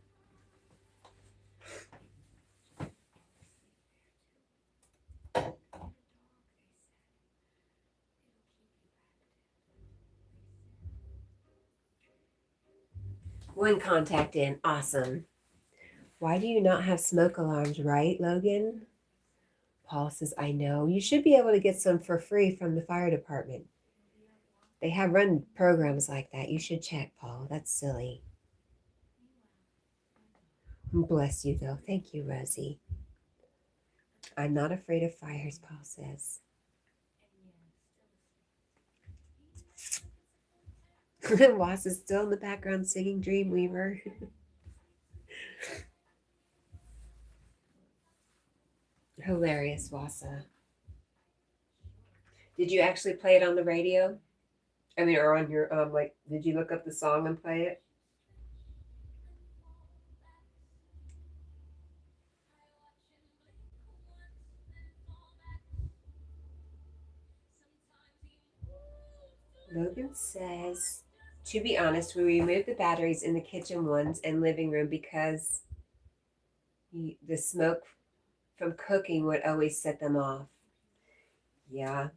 One contact in. Awesome. Why do you not have smoke alarms, right, Logan? Paul says, I know. You should be able to get some for free from the fire department. They have run programs like that. You should check, Paul. That's silly. Bless you, though. Thank you, Rosie. I'm not afraid of fires, Paul says. Was is still in the background singing Dreamweaver. Hilarious, Wasa. Did you actually play it on the radio? I mean, or on your did you look up the song and play it? Logan says, to be honest, we removed the batteries in the kitchen ones and living room because the smoke from cooking would always set them off. Yeah.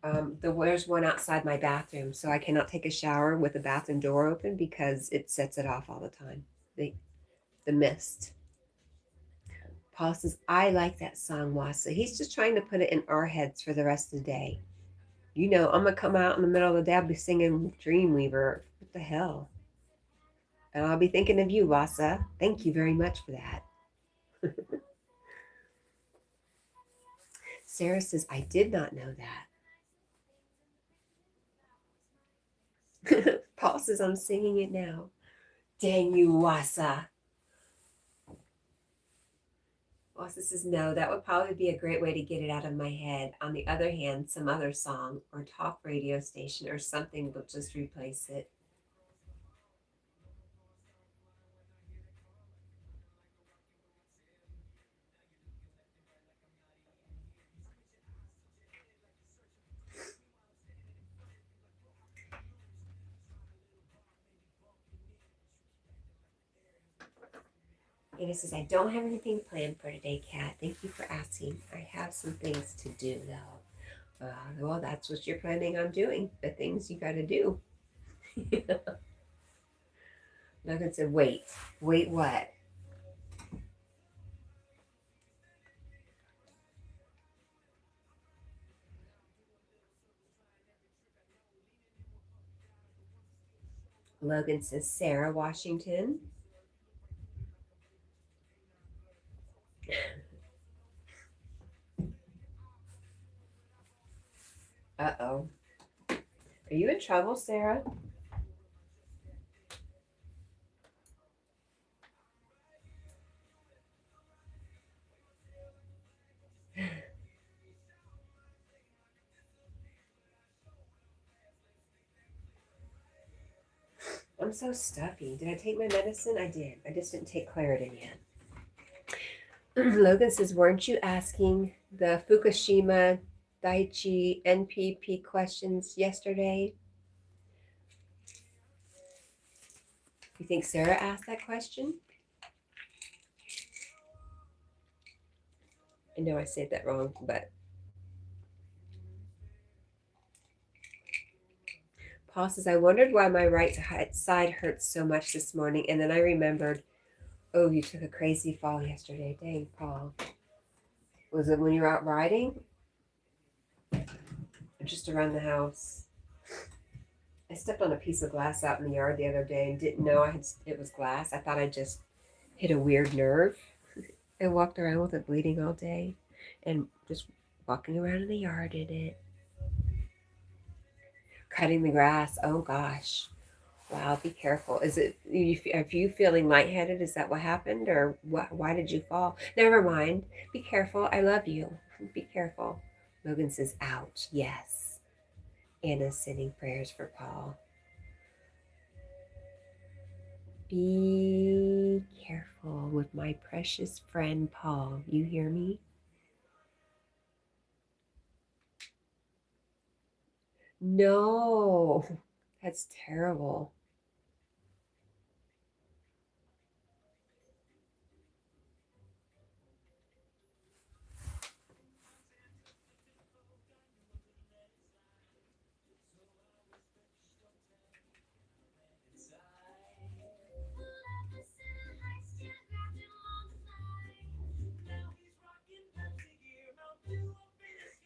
There's one outside my bathroom, so I cannot take a shower with the bathroom door open because it sets it off all the time. The mist. Paul says, I like that song, Wasa. He's just trying to put it in our heads for the rest of the day. I'm going to come out in the middle of the day, I'll be singing Dreamweaver. What the hell? And I'll be thinking of you, Wasa. Thank you very much for that. Sarah says, I did not know that. Paul says, I'm singing it now. Dang you, Wasa. Also says, no, that would probably be a great way to get it out of my head. On the other hand, some other song or talk radio station or something will just replace it. Anna says, I don't have anything planned for today, Kat. Thank you for asking. I have some things to do, though. Well, that's what you're planning on doing, the things you got to do. Logan said, wait. Wait, what? Logan says, Sarah Washington. Uh-oh. Are you in trouble, Sarah? I'm so stuffy. Did I take my medicine? I did. I just didn't take Claritin yet. Logan says, weren't you asking the Fukushima Daiichi NPP questions yesterday? You think Sarah asked that question? I know I said that wrong, but Paul says, I wondered why my right side hurts so much this morning, and then I remembered, oh, you took a crazy fall yesterday. Dang, Paul. Was it when you were out riding? Or just around the house? I stepped on a piece of glass out in the yard the other day and didn't know it was glass. I thought I just hit a weird nerve. I walked around with it bleeding all day and just walking around in the yard in it. Cutting the grass. Oh gosh. Wow, be careful. Are you feeling lightheaded? Is that what happened? Or why did you fall? Never mind. Be careful. I love you. Be careful. Logan says, ouch. Yes. Anna's sending prayers for Paul. Be careful with my precious friend Paul. You hear me? No, that's terrible.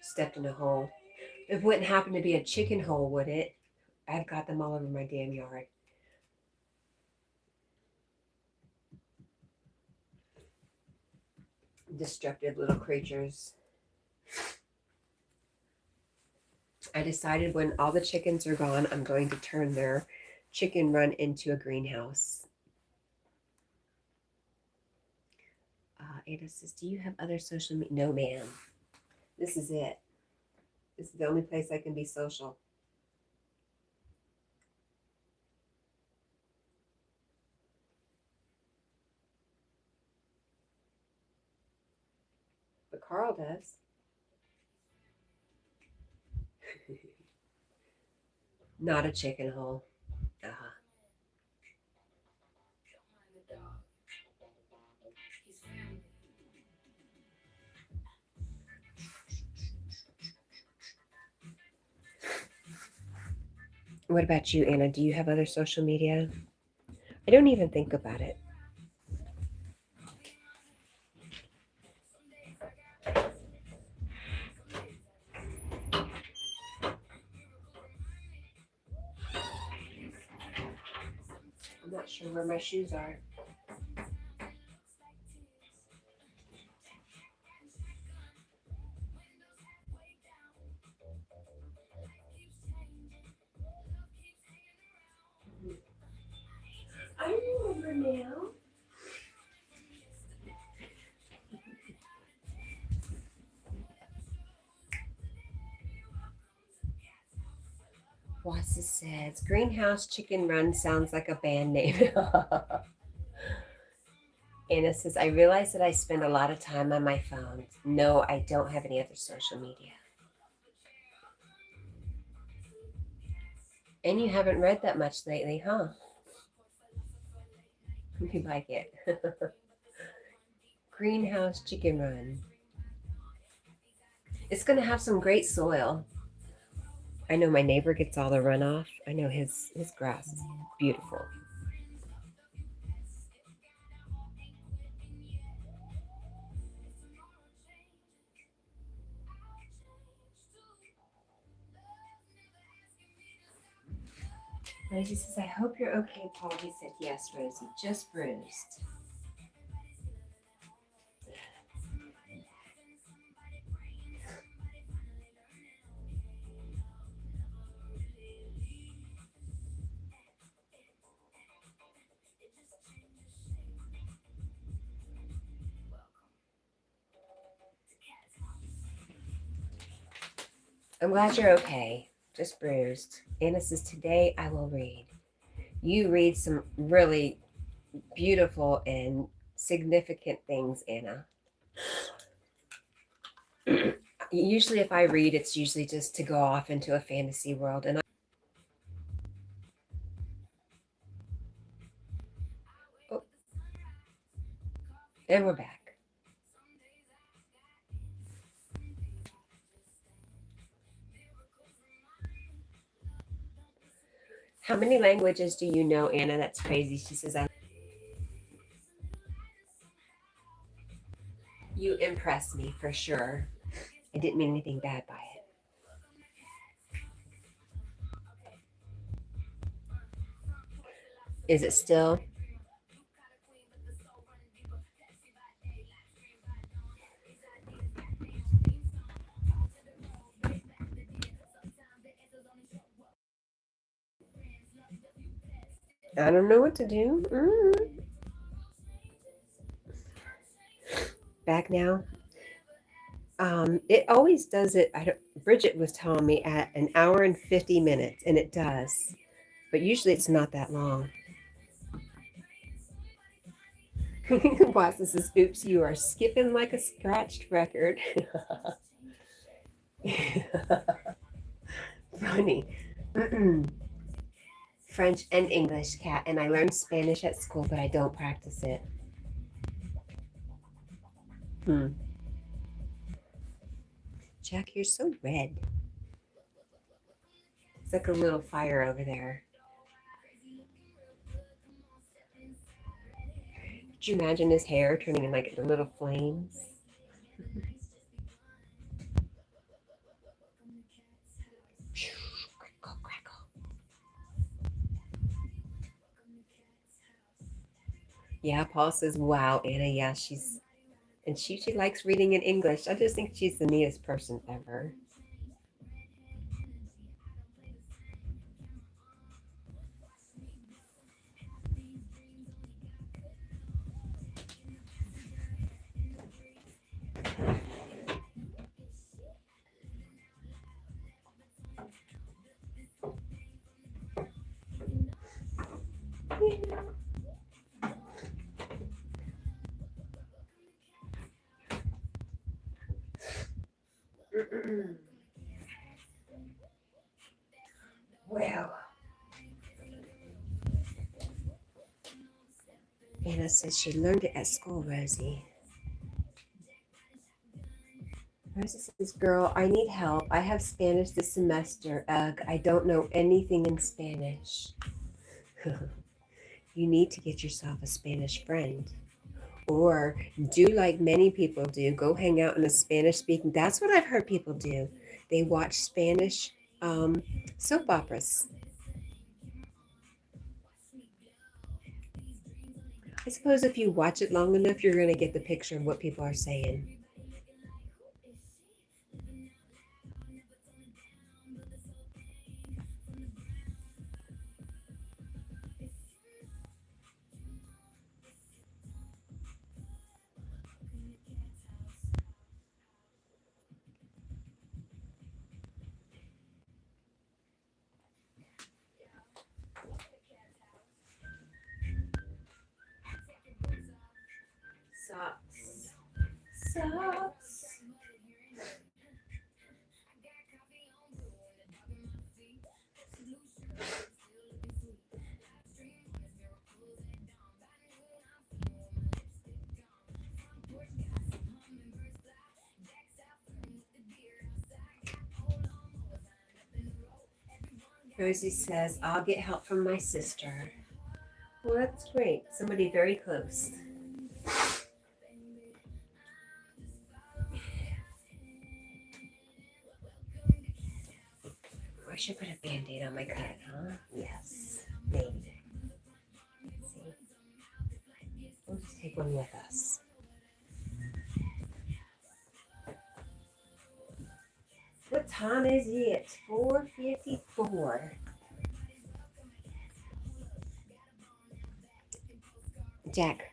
Stepped in a hole. It wouldn't happen to be a chicken hole, would it? I've got them all over my damn yard. Destructive little creatures. I decided when all the chickens are gone, I'm going to turn their chicken run into a greenhouse. Ada says, do you have other social media? No, ma'am. This is it. This is the only place I can be social. But Carl does. Not a chicken hole. Uh-huh. What about you, Anna? Do you have other social media? I don't even think about it. I'm not sure where my shoes are. I remember now. Wassa says, Greenhouse Chicken Run sounds like a band name. Anna says, I realize that I spend a lot of time on my phone. No, I don't have any other social media. And you haven't read that much lately, huh? You like it. Greenhouse Chicken Run. It's going to have some great soil. I know my neighbor gets all the runoff. I know his grass is beautiful. Rosie says, I hope you're okay, Paul. He said, yes, Rosie, just bruised. I'm glad you're okay. Just bruised. Anna says, today I will read. You read some really beautiful and significant things, Anna. Usually if I read, it's usually just to go off into a fantasy world. And we're back. How many languages do you know, Anna? That's crazy. She says, you impress me for sure. I didn't mean anything bad by it. Is it still? I don't know what to do. Back now. It always does it. Bridget was telling me at an hour and 50 minutes, and it does. But usually it's not that long. Wassa says, oops, you are skipping like a scratched record. Funny. French and English, Cat, and I learned Spanish at school, but I don't practice it. Jack, you're so red. It's like a little fire over there. Could you imagine his hair turning in like little flames? Crackle, crackle. Yeah, Paul says, wow, Anna, yeah, she likes reading in English. I just think she's the neatest person ever. Well, Anna says she learned it at school, Rosie. Rosie says, girl, I need help. I have Spanish this semester. Ugh, I don't know anything in Spanish. You need to get yourself a Spanish friend. Or do like many people do, go hang out in a Spanish speaking. That's what I've heard people do. They watch Spanish soap operas. I suppose if you watch it long enough, you're going to get the picture of what people are saying. Socks. Socks. Rosie says, I'll get help from my sister. Well, that's great. Somebody very close. I should put a Band-Aid on my cut, huh? Yes, maybe. Let's see. We'll just take one with us. What time is it? 4:54. Jack.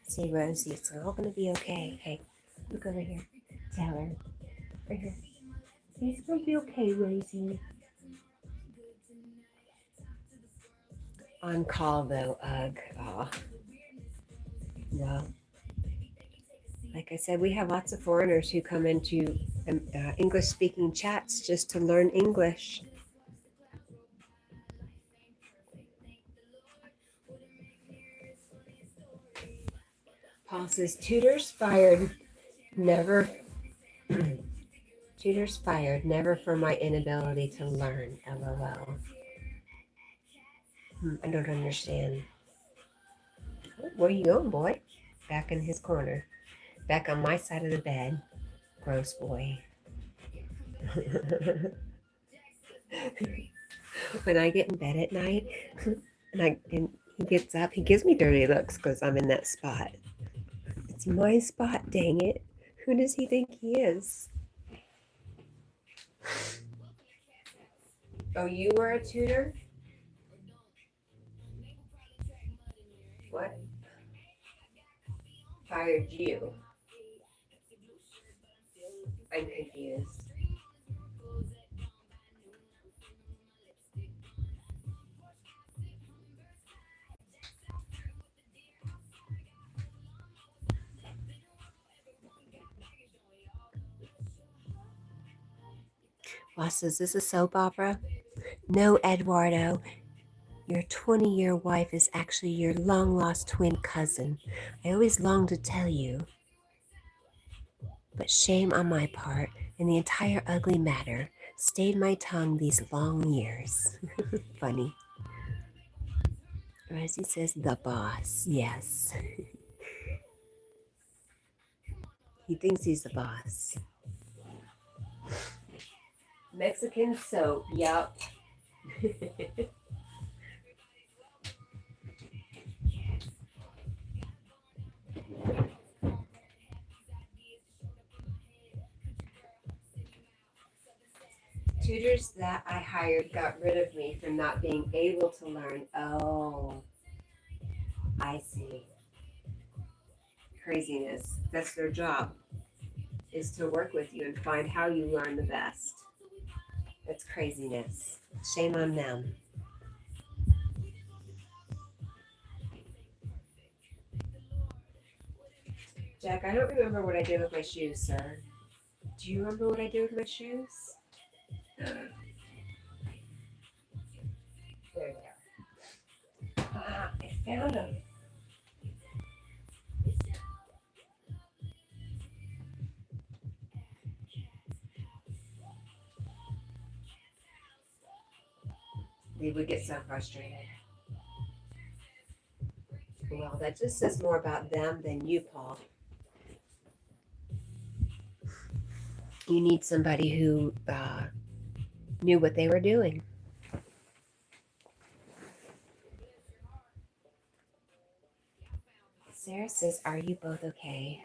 Say, Rosie, it's all going to be okay. Hey, look over here. Tell her. Right here. Say, it's going to be okay, Rosie. On call, though. Ugh. Aw. Well, like I said, we have lots of foreigners who come into English-speaking chats just to learn English. Paul says, tutors fired, never. Tutors fired, never for my inability to learn. LOL. I don't understand. Where you going, boy? Back in his corner. Back on my side of the bed. Gross boy. When I get in bed at night and he gets up, he gives me dirty looks because I'm in that spot. It's my spot, dang it. Who does he think he is? Oh, you were a tutor? What? Fired you. I'm confused. Boss says, this is soap opera? No, Eduardo. Your 20-year wife is actually your long-lost twin cousin. I always longed to tell you. But shame on my part, and the entire ugly matter stayed my tongue these long years. Funny. Rosie says, the boss. Yes. He thinks he's the boss. Mexican soap. Yup. Tutors that I hired got rid of me for not being able to learn. Oh, I see. Craziness. That's their job, is to work with you and find how you learn the best. That's craziness. Shame on them. Jack, I don't remember what I did with my shoes, sir. Do you remember what I did with my shoes? There they are. Ah, I found them. They would get so frustrated. Well, that just says more about them than you, Paul. You need somebody who knew what they were doing. Sarah says, are you both okay?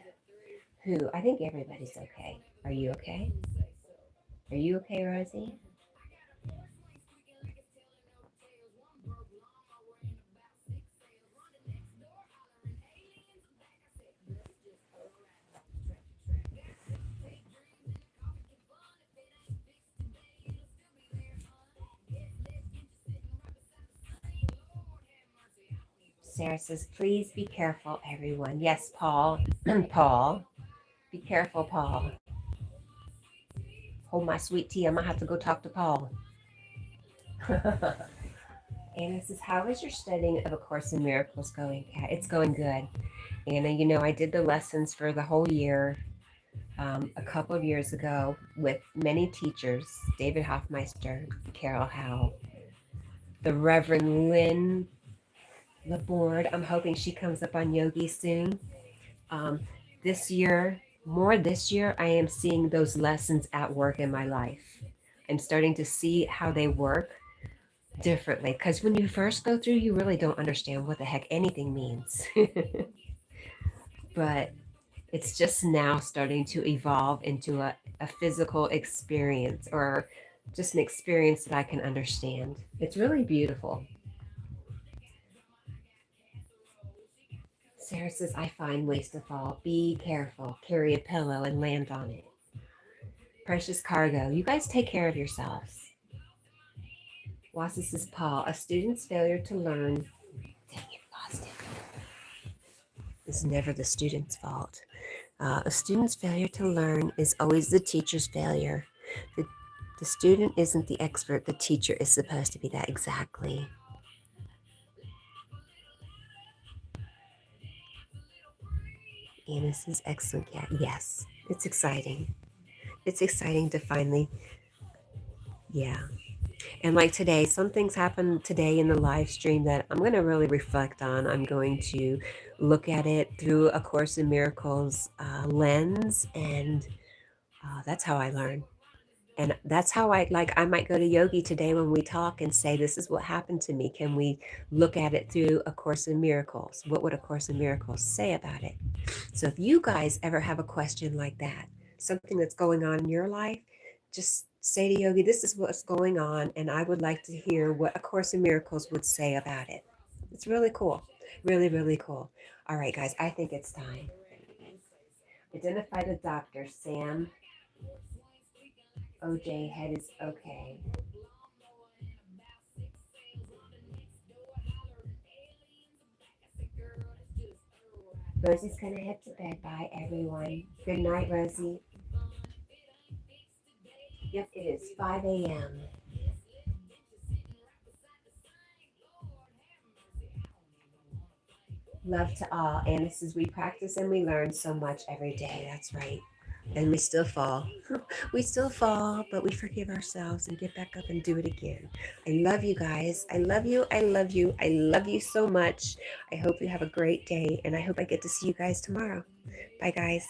Who? I think everybody's okay. Are you okay? Are you okay, Rosie? Sarah says, please be careful, everyone. Yes, Paul. Paul. Be careful, Paul. Hold my sweet tea. I might have to go talk to Paul. Anna says, how is your studying of A Course in Miracles going, Kat? It's going good. Anna, you know, I did the lessons for the whole year a couple of years ago with many teachers, David Hoffmeister, Carol Howe, the Reverend Lynn Laborde. I'm hoping she comes up on Yogi soon. Um, this year, more this year, I am seeing those lessons at work in my life. I'm starting to see how they work differently because when you first go through, you really don't understand what the heck anything means. But it's just now starting to evolve into a physical experience or just an experience that I can understand. It's really beautiful. Sarah says, I find ways to fall. Be careful. Carry a pillow and land on it. Precious cargo. You guys take care of yourselves. Wassa says, Paul, a student's failure to learn. Dang it, lost it. Is never the student's fault. A student's failure to learn is always the teacher's failure. The, the student isn't the expert. The teacher is supposed to be that exactly. Anna says, excellent, yeah. Yes, it's exciting. It's exciting to finally, yeah. And like today, some things happened today in the live stream that I'm going to really reflect on. I'm going to look at it through A Course in Miracles lens, and that's how I learn. And that's how I might go to Yogi today when we talk and say, this is what happened to me. Can we look at it through A Course in Miracles? What would A Course in Miracles say about it? So if you guys ever have a question like that, something that's going on in your life, just say to Yogi, this is what's going on, and I would like to hear what A Course in Miracles would say about it. It's really cool. Really, really cool. All right, guys, I think it's time. Identify the doctor, Sam. OJ, head is okay. Rosie's gonna head to bed. Bye, everyone. Good night, Rosie. Yep, it is 5 a.m. Love to all. And this is we practice and we learn so much every day. That's right. And we still fall. We still fall, but we forgive ourselves and get back up and do it again. I love you guys. I love you. I love you. I love you so much. I hope you have a great day, and I hope I get to see you guys tomorrow. Bye, guys.